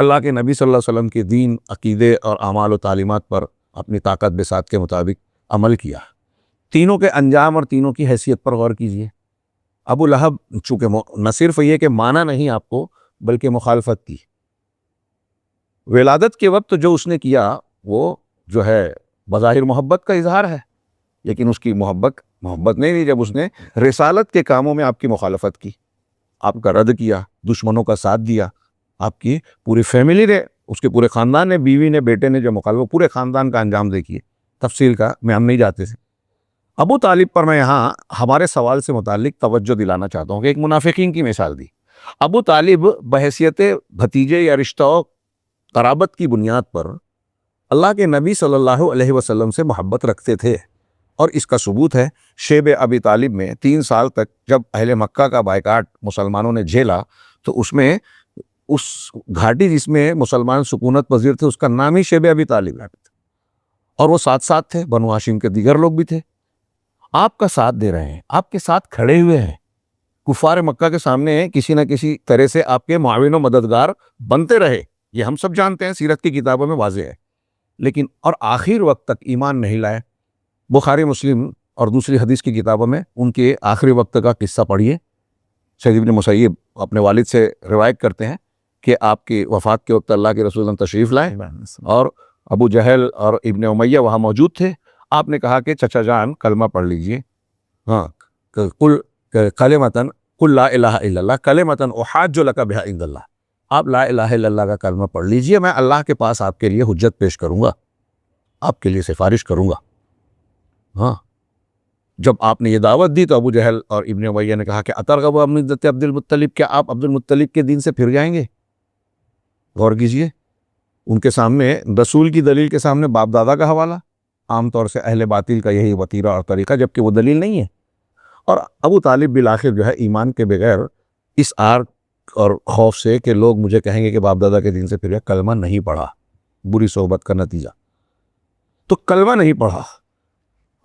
اللہ کے نبی صلی اللہ علیہ وسلم کے دین، عقیدے اور اعمال و تعلیمات پر اپنی طاقت بساط کے مطابق عمل کیا۔ تینوں کے انجام اور تینوں کی حیثیت پر غور کیجئے۔ ابو لہب چونکہ نہ صرف یہ کہ مانا نہیں آپ کو، بلکہ مخالفت کی۔ ولادت کے وقت جو اس نے کیا وہ جو ہے بظاہر محبت کا اظہار ہے، لیکن اس کی محبت نہیں تھی جب اس نے رسالت کے کاموں میں آپ کی مخالفت کی، آپ کا رد کیا، دشمنوں کا ساتھ دیا۔ آپ کی پوری فیملی نے، اس کے پورے خاندان نے، بیوی نے، بیٹے نے جو مخالفت، پورے خاندان کا انجام دیکھیے۔ تفصیل کا میں ہم نہیں جاتے تھے۔ ابو طالب پر میں یہاں ہمارے سوال سے متعلق توجہ دلانا چاہتا ہوں کہ ایک منافقین کی مثال دی۔ ابو طالب بحیثیت بھتیجے یا رشتہ و قرابت کی بنیاد پر اللہ کے نبی صلی اللہ علیہ وسلم سے محبت رکھتے تھے، اور اس کا ثبوت ہے شیب ابی طالب میں 3 سال تک جب اہل مکہ کا بائیکاٹ مسلمانوں نے جھیلا، تو اس میں اس گھاٹی جس میں مسلمان سکونت پذیر تھے اس کا نام ہی شیب ابی طالب ہے، اور وہ ساتھ تھے، بنو ہاشم کے دیگر لوگ بھی تھے۔ آپ کا ساتھ دے رہے ہیں، آپ کے ساتھ کھڑے ہوئے ہیں، کفار مکہ کے سامنے کسی نہ کسی طرح سے آپ کے معاون و مددگار بنتے رہے، یہ ہم سب جانتے ہیں، سیرت کی کتابوں میں واضح ہے، لیکن اور آخر وقت تک ایمان نہیں لائے۔ بخاری مسلم اور دوسری حدیث کی کتابوں میں ان کے آخری وقت کا قصہ پڑھیے۔ سعید بن مسیب اپنے والد سے روایت کرتے ہیں کہ آپ کی وفات کے وقت اللہ کے رسول اللہ تشریف لائے اور ابو جہل اور ابن امیہ وہاں موجود تھے۔ آپ نے کہا کہ چچا جان کلمہ پڑھ لیجئے، ہاں، کلمتاً قل لا الہ الا اللہ کلمتاً احاج لک بہا عند اللہ، آپ لا الہ الا اللہ کا کلمہ پڑھ لیجئے، میں اللہ کے پاس آپ کے لیے حجت پیش کروں گا، آپ کے لیے سفارش کروں گا۔ ہاں، جب آپ نے یہ دعوت دی تو ابو جہل اور ابن امیہ نے کہا کہ اترغب عن ملت عبد المطلب، کیا آپ عبد المطلب کے دین سے پھر جائیں گے؟ غور کیجئے، ان کے سامنے رسول کی دلیل کے سامنے باپ دادا کا حوالہ، عام طور سے اہل باطل کا یہی وتیرہ اور طریقہ، جبکہ وہ دلیل نہیں ہے۔ اور ابو طالب بالآخر جو ہے ایمان کے بغیر اس آر اور خوف سے کہ لوگ مجھے کہیں گے کہ باپ دادا کے دین سے پھر کلمہ نہیں پڑھا، بری صحبت کا نتیجہ، تو کلمہ نہیں پڑھا۔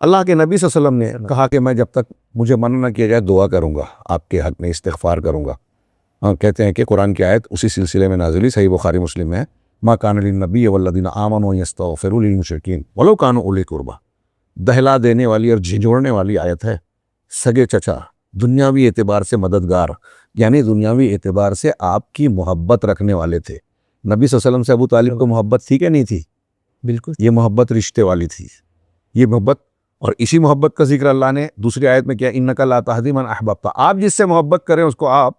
اللہ کے نبی صلی اللہ علیہ وسلم نے کہا کہ میں جب تک مجھے منع نہ کیا جائے دعا کروں گا، آپ کے حق میں استغفار کروں گا۔ کہتے ہیں کہ قرآن کی آیت اسی سلسلے میں نازلی، صحیح بخاری مسلم ہے، ما کان للنبی والذین آمنوا یستغفروا للمشرکین ولو کانوا اولی قربی، دہلا دینے والی اور جھنجھوڑنے والی آیت ہے۔ سگے چچا، دنیاوی اعتبار سے مددگار، یعنی دنیاوی اعتبار سے آپ کی محبت رکھنے والے تھے۔ نبی صلی اللہ علیہ وسلم سے ابو طالب کو محبت تھی کہ نہیں تھی؟ بالکل، یہ محبت رشتے والی تھی، یہ محبت، اور اسی محبت کا ذکر اللہ نے دوسری آیت میں کیا، انک لا تہدی من احببت، آپ جس سے محبت کریں اس کو آپ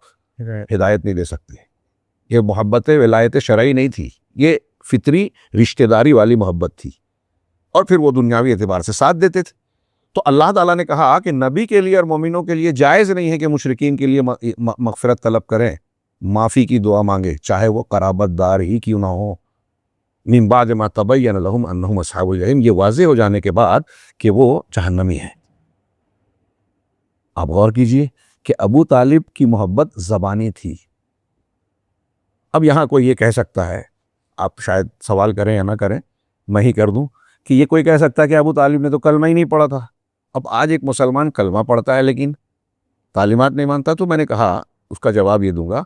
ہدایت نہیں دے سکتے۔ یہ محبت ولایت شرعی نہیں تھی، یہ فطری رشتہ داری والی محبت تھی، اور پھر وہ دنیاوی اعتبار سے ساتھ دیتے تھے۔ تو اللہ تعالیٰ نے کہا کہ نبی کے لیے اور مومنوں کے لیے جائز نہیں ہے کہ مشرکین کے لیے مغفرت طلب کریں، معافی کی دعا مانگے، چاہے وہ قرابت دار ہی کیوں نہ ہو، من بعد ما تبین لهم انہم اصحاب الجحیم، یہ واضح ہو جانے کے بعد کہ وہ جہنمی ہیں۔ آپ غور کیجئے کہ ابو طالب کی محبت زبانی تھی۔ اب یہاں کوئی یہ کہہ سکتا ہے، آپ شاید سوال کریں یا نہ کریں، میں ہی کر دوں، کہ یہ کوئی کہہ سکتا ہے کہ ابو طالب نے تو کلمہ ہی نہیں پڑھا تھا۔ اب آج ایک مسلمان کلمہ پڑھتا ہے لیکن تعلیمات نہیں مانتا، تو میں نے کہا اس کا جواب یہ دوں گا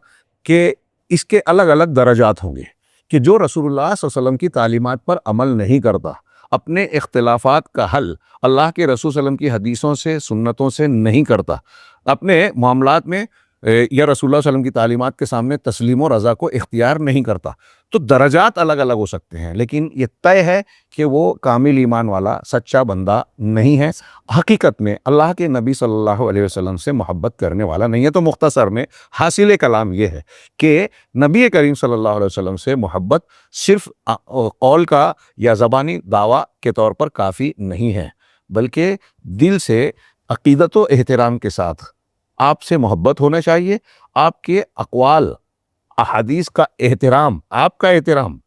کہ اس کے الگ الگ درجات ہوں گے، کہ جو رسول اللہ صلی اللہ علیہ وسلم کی تعلیمات پر عمل نہیں کرتا، اپنے اختلافات کا حل اللہ کے رسول صلی اللہ علیہ وسلم کی حدیثوں سے، سنتوں سے نہیں کرتا، اپنے معاملات میں یا رسول اللہ صلی اللہ علیہ وسلم کی تعلیمات کے سامنے تسلیم و رضا کو اختیار نہیں کرتا، تو درجات الگ الگ ہو سکتے ہیں، لیکن یہ طے ہے کہ وہ کامل ایمان والا سچا بندہ نہیں ہے، حقیقت میں اللہ کے نبی صلی اللہ علیہ وسلم سے محبت کرنے والا نہیں ہے۔ تو مختصر میں حاصل کلام یہ ہے کہ نبی کریم صلی اللہ علیہ وسلم سے محبت صرف قول کا یا زبانی دعویٰ کے طور پر کافی نہیں ہے، بلکہ دل سے عقیدت و احترام کے ساتھ آپ سے محبت ہونا چاہیے، آپ کے اقوال احادیث کا احترام، آپ کا احترام۔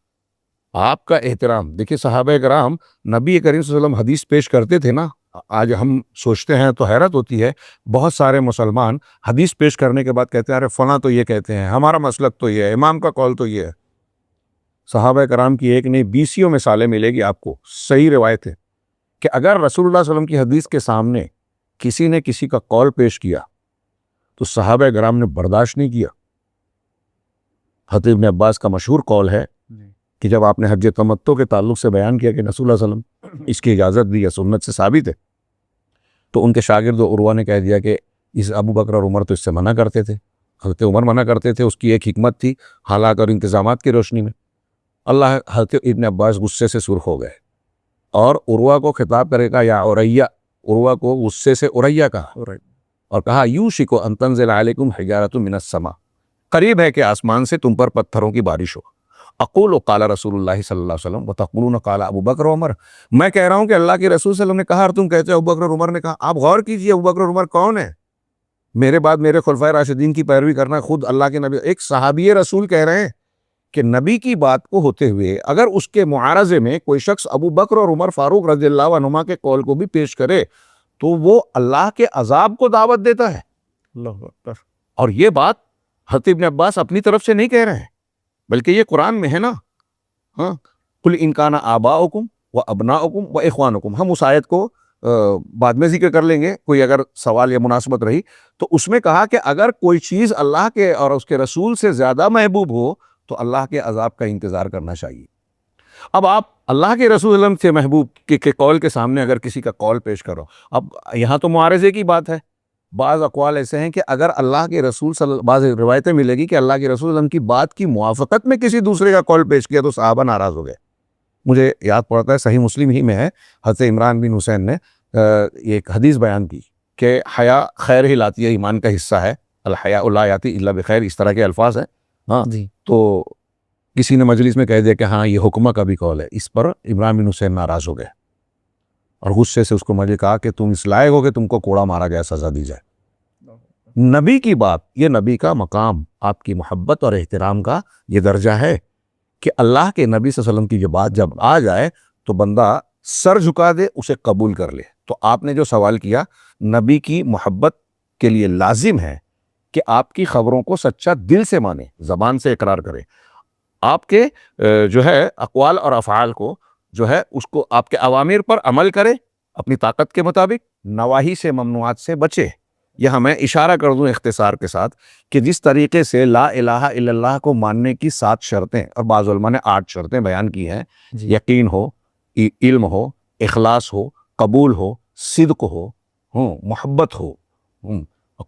دیکھیے صحابہ کرام نبی کریم صلی اللہ علیہ وسلم حدیث پیش کرتے تھے نا، آج ہم سوچتے ہیں تو حیرت ہوتی ہے، بہت سارے مسلمان حدیث پیش کرنے کے بعد کہتے ہیں ارے فلاں تو یہ کہتے ہیں، ہمارا مسلک تو یہ ہے، امام کا قول تو یہ ہے۔ صحابہ کرام کی ایک نہیں 20 مثالیں ملے گی آپ کو، صحیح روایت ہے کہ اگر رسول اللہ صلی اللہ علیہ وسلم کی حدیث کے سامنے کسی نے کسی کا قول پیش کیا تو صحابہ کرام نے برداشت نہیں کیا، حضرت ابن عباس کا مشہور قول ہے کہ جب آپ نے حج تمتع کے تعلق سے بیان کیا کہ رسول اللہ صلی اللہ علیہ وسلم اس کی اجازت دی یا سنت سے ثابت ہے، تو ان کے شاگرد عروہ نے کہہ دیا کہ اس ابو بکر اور عمر تو اس سے منع کرتے تھے، حضرت عمر منع کرتے تھے، اس کی ایک حکمت تھی حالات اور انتظامات کی روشنی میں۔ حضرت ابن عباس غصے سے سرخ ہو گئے اور عروہ کو خطاب کرے گا یا عریہ، عروہ کو غصے سے عریہ کہا اور کہا یوشک ان تنزل علیکم حجارۃ من السماء، قریب ہے کہ آسمان سے تم پر پتھروں کی بارش ہو۔ اقول قال رسول اللہ صلی اللہ علیہ وسلم وتقولون قال ابو بکر و عمر، میں کہہ رہا ہوں کہ اللہ کے رسول صلی اللہ علیہ وسلم نے کہا اور تم کہتے ہو ابو بکر اور عمر نے کہا۔ آپ غور کیجئے ابو بکر اور عمر کون ہیں؟ میرے بعد میرے خلفائے راشدین کی پیروی کرنا، خود اللہ کے نبی ایک صحابی رسول کہہ رہے ہیں کہ نبی کی بات کو ہوتے ہوئے اگر اس کے معارضے میں کوئی شخص ابو بکر اور عمر فاروق رضی اللہ عنہما کے قول کو بھی پیش کرے تو وہ اللہ کے عذاب کو دعوت دیتا ہے۔ اللہ اکبر۔ اور یہ بات حضرت ابن عباس اپنی طرف سے نہیں کہہ رہے ہیں بلکہ یہ قرآن میں ہے نا، ہاں، قل ان کان آباؤکم و ابناؤکم و اخوانکم، ہم اس آیت کو بعد میں ذکر کر لیں گے، کوئی اگر سوال یا مناسبت رہی تو اس میں کہا کہ اگر کوئی چیز اللہ کے اور اس کے رسول سے زیادہ محبوب ہو تو اللہ کے عذاب کا انتظار کرنا چاہیے۔ اب آپ اللہ کے رسول صلی اللہ علیہ وسلم سے محبوب کے قول کے سامنے اگر کسی کا قول پیش کرو، اب یہاں تو معارضے کی بات ہے، بعض اقوال ایسے ہیں کہ اگر اللہ کے رسول بعض روایتیں ملے گی کہ اللہ کے رسول صلی اللہ علیہ وسلم کی بات کی موافقت میں کسی دوسرے کا قول پیش کیا تو صحابہ ناراض ہو گئے۔ مجھے یاد پڑتا ہے صحیح مسلم ہی میں ہے، حضرت عمران بن حسین نے ایک حدیث بیان کی کہ حیا خیر ہی لاتی ہے، ایمان کا حصہ ہے، الحیاء لا یاتی الا بخیر، اس طرح کے الفاظ ہیں، ہاں جی۔ تو کسی نے مجلس میں کہہ دیا کہ ہاں یہ حکمہ کا بھی قول ہے، اس پر عمران بن حسین ناراض ہو گئے اور غصے سے اس کو مجھے کہا کہ تم اس لائق ہو کہ تم کو کوڑا مارا گیا، سزا دی جائے۔ نبی کی بات، یہ نبی کا مقام، آپ کی محبت اور احترام کا یہ درجہ ہے کہ اللہ کے نبی صلی اللہ علیہ وسلم کی یہ بات جب آ جائے تو بندہ سر جھکا دے، اسے قبول کر لے۔ تو آپ نے جو سوال کیا، نبی کی محبت کے لیے لازم ہے کہ آپ کی خبروں کو سچا دل سے مانے، زبان سے اقرار کرے، آپ کے جو ہے اقوال اور افعال کو جو ہے اس کو آپ کے اوامر پر عمل کرے اپنی طاقت کے مطابق، نواہی سے ممنوعات سے بچے۔ یہاں میں اشارہ کر دوں اختصار کے ساتھ کہ جس طریقے سے لا الہ الا اللہ کو ماننے کی 7 شرطیں اور بعض علماء نے 8 شرطیں بیان کی ہیں، یقین ہو، علم ہو، اخلاص ہو، قبول ہو، صدق ہو، محبت ہو،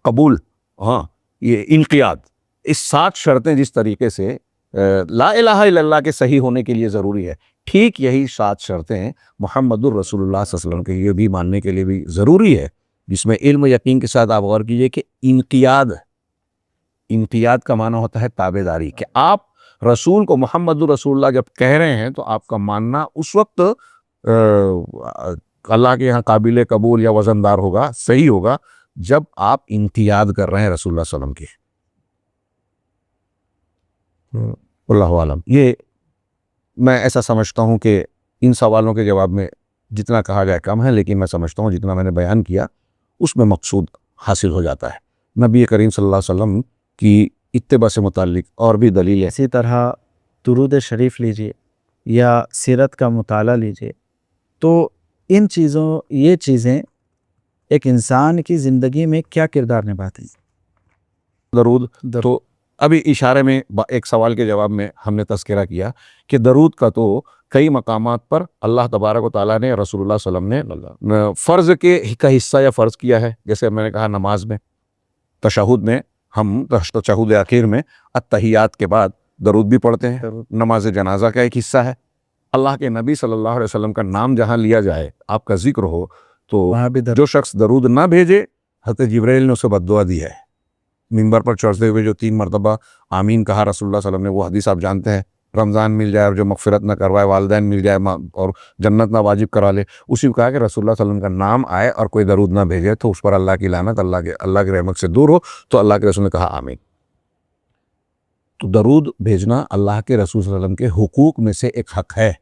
قبول، ہاں، یہ انقیاد، اس 7 شرطیں جس طریقے سے لا الہ الا اللہ کے صحیح ہونے کے لیے ضروری ہے، ٹھیک یہی 7 شرطیں محمد الرسول اللہ صلی اللہ علیہ وسلم کے یہ بھی ماننے کے لیے بھی ضروری ہے، جس میں علم و یقین کے ساتھ آپ غور کیجئے کہ انقیاد کا معنی ہوتا ہے تابعداری، کہ آپ رسول کو محمد الرسول اللہ جب کہہ رہے ہیں تو آپ کا ماننا اس وقت اللہ کے یہاں قابل قبول یا وزندار ہوگا، صحیح ہوگا، جب آپ انقیاد کر رہے ہیں رسول اللہ صلی اللہ علیہ وسلم کے۔ اللہ عالم، یہ میں ایسا سمجھتا ہوں کہ ان سوالوں کے جواب میں جتنا کہا جائے کم ہے، لیکن میں سمجھتا ہوں جتنا میں نے بیان کیا اس میں مقصود حاصل ہو جاتا ہے۔ نبی کریم صلی اللہ علیہ وسلم کی اتباع سے متعلق اور بھی دلیل ہے، اسی طرح درود شریف لیجئے یا سیرت کا مطالعہ لیجئے، تو ان چیزوں، یہ چیزیں ایک انسان کی زندگی میں کیا کردار نبھاتے ہیں۔ درود تو ابھی اشارے میں ایک سوال کے جواب میں ہم نے تذکرہ کیا کہ درود کا تو کئی مقامات پر اللہ تبارک و تعالیٰ نے، رسول اللہ صلی اللہ علیہ وسلم نے فرض کا حصہ یا فرض کیا ہے، جیسے میں نے کہا نماز میں، تشہد میں، ہم تشہد اخیر میں التحیات کے بعد درود بھی پڑھتے ہیں، نماز جنازہ کا ایک حصہ ہے۔ اللہ کے نبی صلی اللہ علیہ وسلم کا نام جہاں لیا جائے، آپ کا ذکر ہو، تو وہاں بھی جو شخص درود نہ بھیجے، حضرت جبرائیل نے اسے بد دعا دی ہے۔ منبر پر چڑھتے ہوئے جو 3 مرتبہ آمین کہا رسول اللہ صلی اللہ علیہ وسلم نے، وہ حدیث آپ جانتے ہیں، رمضان مل جائے اور جو مغفرت نہ کروائے، والدین مل جائے اور جنت نہ واجب کرا لے، اسی کو کہا کہ رسول اللہ صلی اللہ علیہ وسلم کا نام آئے اور کوئی درود نہ بھیجے تو اس پر اللہ کی لعنت، اللہ کی رحمت سے دور ہو، تو اللہ کے رسول نے کہا آمین۔ تو درود بھیجنا اللہ کے رسول صلی اللہ علیہ وسلم کے حقوق میں سے ایک حق ہے۔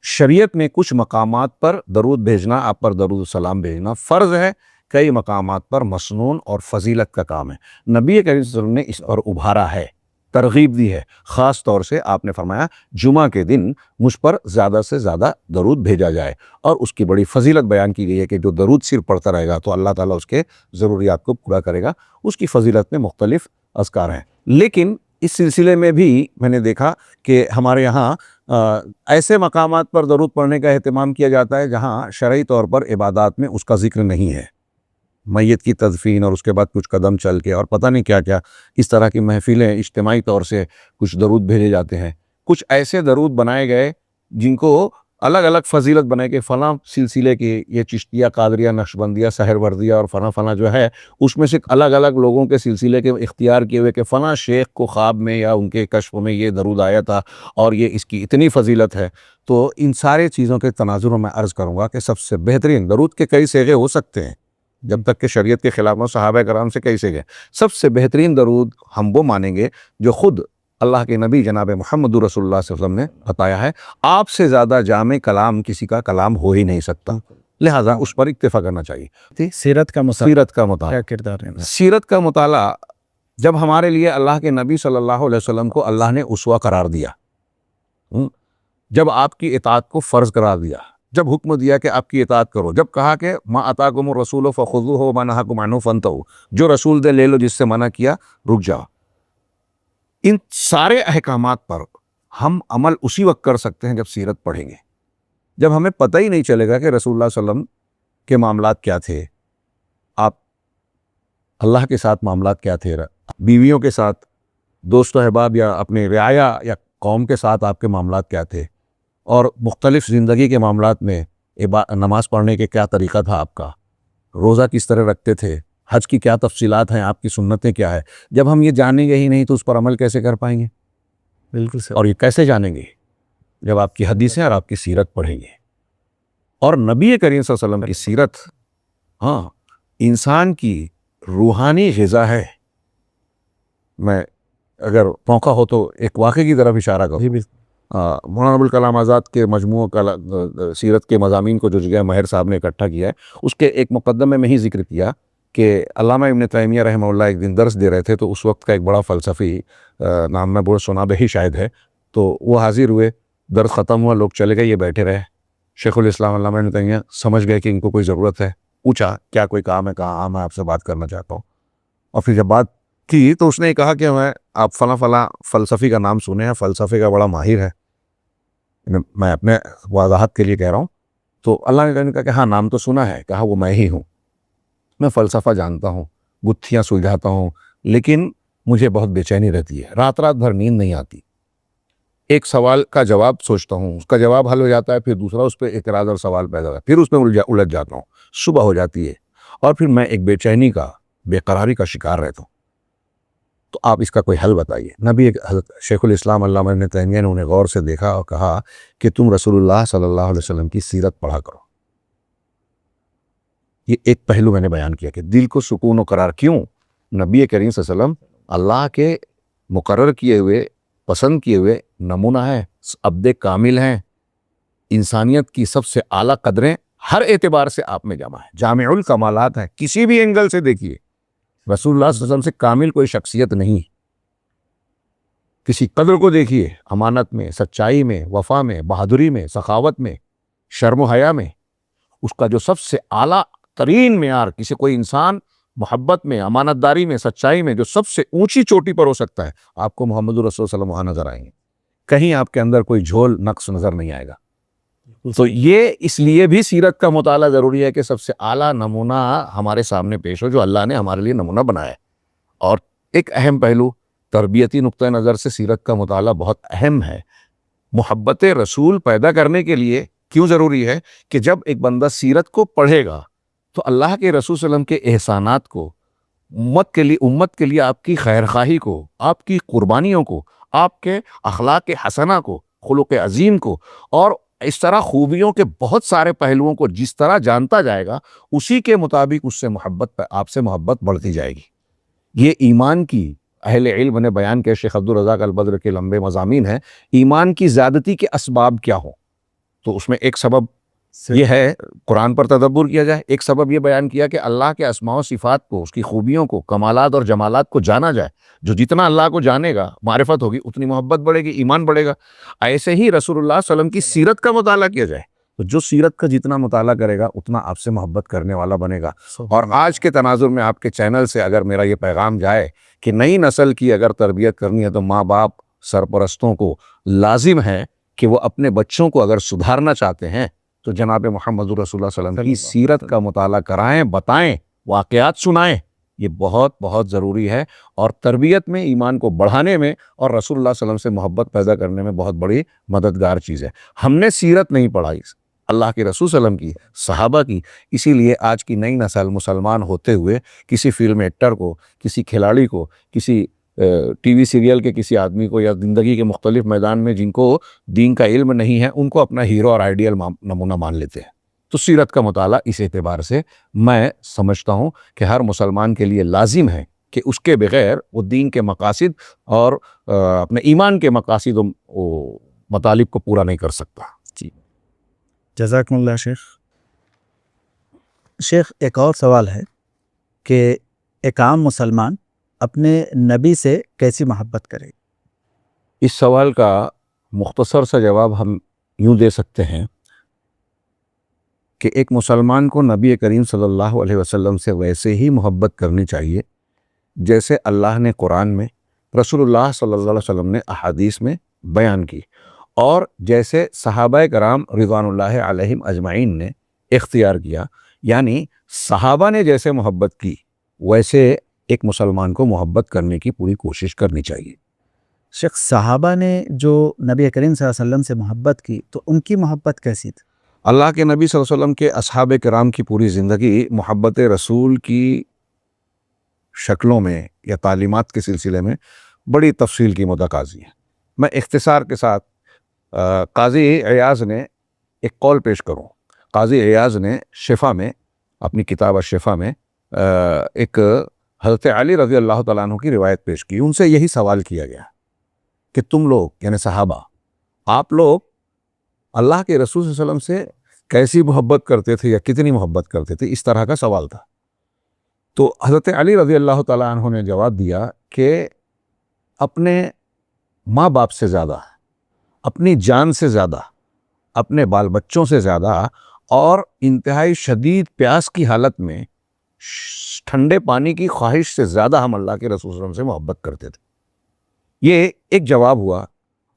شریعت میں کچھ مقامات پر درود بھیجنا، آپ پر درود السلام بھیجنا فرض ہے، کئی مقامات پر مسنون اور فضیلت کا کام ہے۔ نبی کریم صلی اللہ علیہ وسلم نے اس اور ابھارا ہے، ترغیب دی ہے، خاص طور سے آپ نے فرمایا جمعہ کے دن مجھ پر زیادہ سے زیادہ درود بھیجا جائے، اور اس کی بڑی فضیلت بیان کی گئی ہے کہ جو درود صرف پڑھتا رہے گا تو اللہ تعالیٰ اس کے ضروریات کو پورا کرے گا۔ اس کی فضیلت میں مختلف اذکار ہیں، لیکن اس سلسلے میں بھی میں نے دیکھا کہ ہمارے یہاں ایسے مقامات پر درود پڑھنے کا اہتمام کیا جاتا ہے جہاں شرعی طور پر عبادات میں اس کا ذکر نہیں ہے، میت کی تدفین اور اس کے بعد کچھ قدم چل کے اور پتہ نہیں کیا کیا اس طرح کی محفلیں اجتماعی طور سے کچھ درود بھیجے جاتے ہیں. کچھ ایسے درود بنائے گئے جن کو الگ الگ فضیلت بنائے کہ فلاں سلسلے کی یہ چشتیہ، قادریہ، نقشبندیہ، سہروردیہ اور فلاں فلاں جو ہے اس میں سے الگ الگ لوگوں کے سلسلے کے اختیار کیے ہوئے کہ فلاں شیخ کو خواب میں یا ان کے کشف میں یہ درود آیا تھا اور یہ اس کی اتنی فضیلت ہے. تو ان سارے چیزوں کے تناظر میں عرض کروں گا کہ سب سے بہترین درود کے کئی صیغے ہو سکتے ہیں جب تک کہ شریعت کے خلاف صحابہ کرام سے کئی صیغے، سب سے بہترین درود ہم وہ مانیں گے جو خود اللہ کے نبی جناب محمد رسول اللہ صلی اللہ علیہ وسلم نے بتایا ہے. آپ سے زیادہ جامع کلام کسی کا کلام ہو ہی نہیں سکتا، لہٰذا اس پر اکتفا کرنا چاہیے. سیرت کا سیرت کا مطالعہ، کیا کردار ہے؟ سیرت کا مطالعہ جب ہمارے لیے اللہ کے نبی صلی اللہ علیہ وسلم کو اللہ نے اسوہ قرار دیا، جب آپ کی اطاعت کو فرض قرار دیا، جب حکم دیا کہ آپ کی اطاعت کرو، جب کہا کہ ما آتاکم الرسول فخذوہ وما نہاکم عنہ فانتہوا، جو رسول دے لے لو، جس سے منع کیا رک جاؤ. ان سارے احکامات پر ہم عمل اسی وقت کر سکتے ہیں جب سیرت پڑھیں گے، جب ہمیں پتہ ہی نہیں چلے گا کہ رسول اللہ صلی اللہ علیہ وسلم کے معاملات کیا تھے، آپ اللہ کے ساتھ معاملات کیا تھے، بیویوں کے ساتھ، دوست و احباب یا اپنے رعایا یا قوم کے ساتھ آپ کے معاملات کیا تھے، اور مختلف زندگی کے معاملات میں نماز پڑھنے کے کیا طریقہ تھا آپ کا، روزہ کس طرح رکھتے تھے، حج کی کیا تفصیلات ہیں، آپ کی سنتیں کیا ہے. جب ہم یہ جانیں گے ہی نہیں تو اس پر عمل کیسے کر پائیں گے؟ بالکل صحیح. اور یہ کیسے جانیں گے؟ جب آپ کی حدیثیں اور آپ کی سیرت پڑھیں گے. اور نبی کریم صلی اللہ علیہ وسلم کی سیرت انسان کی روحانی غذا ہے. میں اگر موقع ہو تو ایک واقعے کی طرف اشارہ کروں. مولانا ابوالکلام آزاد کے مجموعہ سیرت کے مضامین کو جو جگہ ماہر صاحب نے اکٹھا کیا ہے، اس کے ایک مقدمے میں ہی ذکر کیا کہ علامہ ابن تیمیہ رحمہ اللہ ایک دن درس دے رہے تھے تو اس وقت کا ایک بڑا فلسفی، نام میں بڑا سنا بہی شاید ہے، تو وہ حاضر ہوئے، درس ختم ہوا، لوگ چلے گئے، یہ بیٹھے رہے. شیخ الاسلام علامہ ابن تیمیہ سمجھ گئے کہ ان کو کوئی ضرورت ہے، پوچھا کیا کوئی کام ہے؟ کہا میں آپ سے بات کرنا چاہتا ہوں. اور پھر جب بات کی تو اس نے کہا کہ آپ فلاں فلاں فلسفی کا نام سنے ہیں، فلسفے کا بڑا ماہر ہے، میں اپنے وضاحت کے لیے کہہ رہا ہوں. تو اللہ نے کہا کہ ہاں نام تو سنا ہے. کہا وہ میں ہی ہوں، میں فلسفہ جانتا ہوں، گتھیاں سلجھاتا ہوں، لیکن مجھے بہت بے چینی رہتی ہے، رات رات بھر نیند نہیں آتی. ایک سوال کا جواب سوچتا ہوں، اس کا جواب حل ہو جاتا ہے، پھر دوسرا اس پہ اعتراض اور سوال پیدا ہوتا ہے، پھر اس میں الجھ جاتا ہوں، صبح ہو جاتی ہے اور پھر میں ایک بے چینی کا، بے قراری کا شکار رہتا ہوں. تو آپ اس کا کوئی حل بتائیے. نبی شیخ الاسلام علامہ ابن تیمیہ نے انہیں غور سے دیکھا اور کہا کہ تم رسول اللہ صلی اللہ علیہ وسلم کی سیرت پڑھا کرو. یہ ایک پہلو میں نے بیان کیا کہ دل کو سکون و قرار. کیوں؟ نبی کریم صلی اللہ علیہ وسلم اللہ کے مقرر کیے ہوئے، پسند کیے ہوئے نمونہ ہیں، عبد کامل ہیں، انسانیت کی سب سے اعلیٰ قدریں ہر اعتبار سے آپ میں جمع ہیں، جامع الکمالات ہیں. کسی بھی اینگل سے دیکھیے رسول اللہ صلی اللہ علیہ وسلم سے کامل کوئی شخصیت نہیں. کسی قدر کو دیکھیے، امانت میں، سچائی میں، وفا میں، بہادری میں، سخاوت میں، شرم و حیا میں، اس کا جو سب سے اعلیٰ ترین معیار کسی کوئی انسان محبت میں، امانت داری میں، سچائی میں جو سب سے اونچی چوٹی پر ہو سکتا ہے، آپ کو محمد رسول صلی اللہ علیہ وسلم وہاں نظر آئیں گے. کہیں آپ کے اندر کوئی جھول نقص نظر نہیں آئے گا. تو یہ اس لیے بھی سیرت کا مطالعہ ضروری ہے کہ سب سے اعلیٰ نمونہ ہمارے سامنے پیش ہو جو اللہ نے ہمارے لیے نمونہ بنایا ہے. اور ایک اہم پہلو تربیتی نقطہ نظر سے سیرت کا مطالعہ بہت اہم ہے. محبت رسول پیدا کرنے کے لیے کیوں ضروری ہے کہ جب ایک بندہ سیرت کو پڑھے گا تو اللہ کے رسول صلی اللہ علیہ وسلم کے احسانات کو، امت کے لیے آپ کی خیرخواہی کو، آپ کی قربانیوں کو، آپ کے اخلاق حسنہ کو، خلق عظیم کو، اور اس طرح خوبیوں کے بہت سارے پہلوؤں کو جس طرح جانتا جائے گا، اسی کے مطابق اس سے محبت، آپ سے محبت بڑھتی جائے گی. یہ ایمان کی اہل علم نے بیان کیا، شیخ عبدالرزاق البدر کے لمبے مضامین ہیں، ایمان کی زیادتی کے اسباب کیا ہوں. تو اس میں ایک سبب یہ ہے قرآن پر تدبر کیا جائے، ایک سبب یہ بیان کیا کہ اللہ کے اسماء و صفات کو، اس کی خوبیوں کو، کمالات اور جمالات کو جانا جائے. جو جتنا اللہ کو جانے گا، معرفت ہوگی، اتنی محبت بڑھے گی، ایمان بڑھے گا. ایسے ہی رسول اللہ صلی اللہ علیہ وسلم کی سیرت کا مطالعہ کیا جائے تو جو سیرت کا جتنا مطالعہ کرے گا اتنا آپ سے محبت کرنے والا بنے گا. اور آج کے تناظر میں آپ کے چینل سے اگر میرا یہ پیغام جائے کہ نئی نسل کی اگر تربیت کرنی ہے تو ماں باپ سرپرستوں کو لازم ہے کہ وہ اپنے بچوں کو اگر سدھارنا چاہتے ہیں تو جناب محمد رسول اللہ صلی اللہ علیہ وسلم کی سیرت کا مطالعہ کرائیں، بتائیں، واقعات سنائیں. یہ بہت بہت ضروری ہے اور تربیت میں، ایمان کو بڑھانے میں اور رسول اللہ صلی اللہ علیہ وسلم سے محبت پیدا کرنے میں بہت بڑی مددگار چیز ہے. ہم نے سیرت نہیں پڑھائی اللہ کے رسول صلی اللہ علیہ وسلم کی، صحابہ کی، اسی لیے آج کی نئی نسل مسلمان ہوتے ہوئے کسی فلم ایکٹر کو، کسی کھلاڑی کو، کسی ٹی وی سیریل کے کسی آدمی کو یا زندگی کے مختلف میدان میں جن کو دین کا علم نہیں ہے ان کو اپنا ہیرو اور آئیڈیل نمونہ مان لیتے ہیں. تو سیرت کا مطالعہ اس اعتبار سے میں سمجھتا ہوں کہ ہر مسلمان کے لیے لازم ہے کہ اس کے بغیر وہ دین کے مقاصد اور اپنے ایمان کے مقاصد و مطالب کو پورا نہیں کر سکتا. جی جزاکم اللہ شیخ. شیخ ایک اور سوال ہے کہ ایک عام مسلمان اپنے نبی سے کیسی محبت کرے؟ اس سوال کا مختصر سا جواب ہم یوں دے سکتے ہیں کہ ایک مسلمان کو نبی کریم صلی اللہ علیہ وسلم سے ویسے ہی محبت کرنی چاہیے جیسے اللہ نے قرآن میں، رسول اللہ صلی اللہ علیہ وسلم نے احادیث میں بیان کی، اور جیسے صحابہ کرام رضوان اللہ علیہم اجمعین نے اختیار کیا. یعنی صحابہ نے جیسے محبت کی ویسے ایک مسلمان کو محبت کرنے کی پوری کوشش کرنی چاہیے. شیخ صحابہ نے جو نبی کریم صلی اللہ علیہ وسلم سے محبت کی تو ان کی محبت کیسی تھی؟ اللہ کے نبی صلی اللہ علیہ وسلم کے اصحاب کرام کی پوری زندگی محبت رسول کی شکلوں میں یا تعلیمات کے سلسلے میں بڑی تفصیل کی متقاضی ہے. میں اختصار کے ساتھ قاضی عیاض نے ایک قول پیش کروں. قاضی عیاض نے شفا میں، اپنی کتاب الشفا میں ایک حضرت علی رضی اللہ تعالیٰ عنہ کی روایت پیش کی. ان سے یہی سوال کیا گیا کہ تم لوگ یعنی صحابہ، آپ لوگ اللہ کے رسول صلی اللہ علیہ وسلم سے کیسی محبت کرتے تھے یا کتنی محبت کرتے تھے؟ اس طرح کا سوال تھا. تو حضرت علی رضی اللہ تعالیٰ عنہ نے جواب دیا کہ اپنے ماں باپ سے زیادہ، اپنی جان سے زیادہ، اپنے بال بچوں سے زیادہ، اور انتہائی شدید پیاس کی حالت میں ٹھنڈے پانی کی خواہش سے زیادہ ہم اللہ کے رسول صلی اللہ علیہ وسلم سے محبت کرتے تھے. یہ ایک جواب ہوا.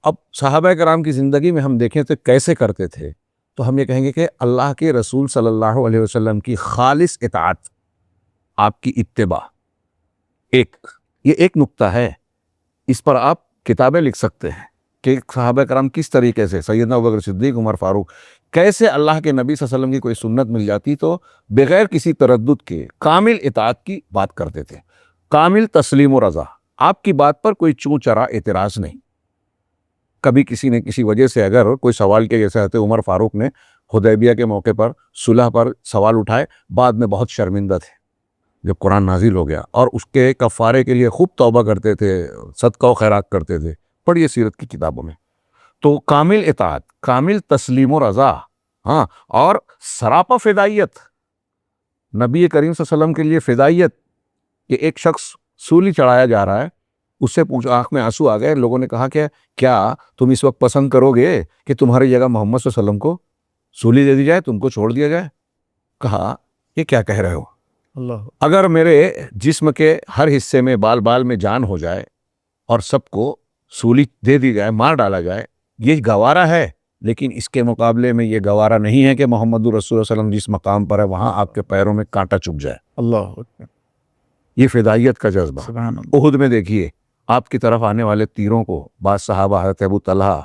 اب صحابہ کرام کی زندگی میں ہم دیکھیں تو کیسے کرتے تھے، تو ہم یہ کہیں گے کہ اللہ کے رسول صلی اللہ علیہ وسلم کی خالص اطاعت، آپ کی اتباع، یہ ایک نقطہ ہے. اس پر آپ کتابیں لکھ سکتے ہیں کہ صحابہ کرام کس طریقے سے، سیدنا ابوبکر صدیق، عمر فاروق، کیسے اللہ کے نبی صلی اللہ علیہ وسلم کی کوئی سنت مل جاتی تو بغیر کسی تردد کے کامل اطاعت کی بات کرتے تھے، کامل تسلیم و رضا. آپ کی بات پر کوئی چوں چرا اعتراض نہیں. کبھی کسی نے کسی وجہ سے اگر کوئی سوال کیا، جیسے حضرت عمر فاروق نے حدیبیہ کے موقع پر صلح پر سوال اٹھائے، بعد میں بہت شرمندہ تھے جب قرآن نازل ہو گیا، اور اس کے کفارے کے لیے خوب توبہ کرتے تھے، صدقہ و خیرات کرتے تھے. پڑھیے سیرت کی کتابوں میں. تو کامل اطاعت، کامل تسلیم و رضا، ہاں، اور سراپا فدائیت. نبی کریم صلی اللہ علیہ وسلم کے لیے فدائیت کہ ایک شخص سولی چڑھایا جا رہا ہے، اس سے پوچھ، آنکھ میں آنسو آ گئے. لوگوں نے کہا کہ کیا تم اس وقت پسند کرو گے کہ تمہاری جگہ محمد صلی اللہ علیہ وسلم کو سولی دے دی جائے، تم کو چھوڑ دیا جائے؟ کہا یہ کیا کہہ رہے ہو؟ اللہ، اگر میرے جسم کے ہر حصے میں، بال بال میں جان ہو جائے اور سب کو سولی دے دی جائے، مار ڈالا جائے، یہ گوارا ہے. لیکن اس کے مقابلے میں یہ گوارا نہیں ہے کہ محمد رسول اللہ صلی اللہ علیہ وسلم جس مقام پر ہے وہاں آپ کے پیروں میں کانٹا چبھ جائے. اللہ اکبر، یہ فدائیت کا جذبہ. سبحان اللہ. احد میں دیکھیے آپ کی طرف آنے والے تیروں کو بعض صحابہ، حضرت ابو طلحہ،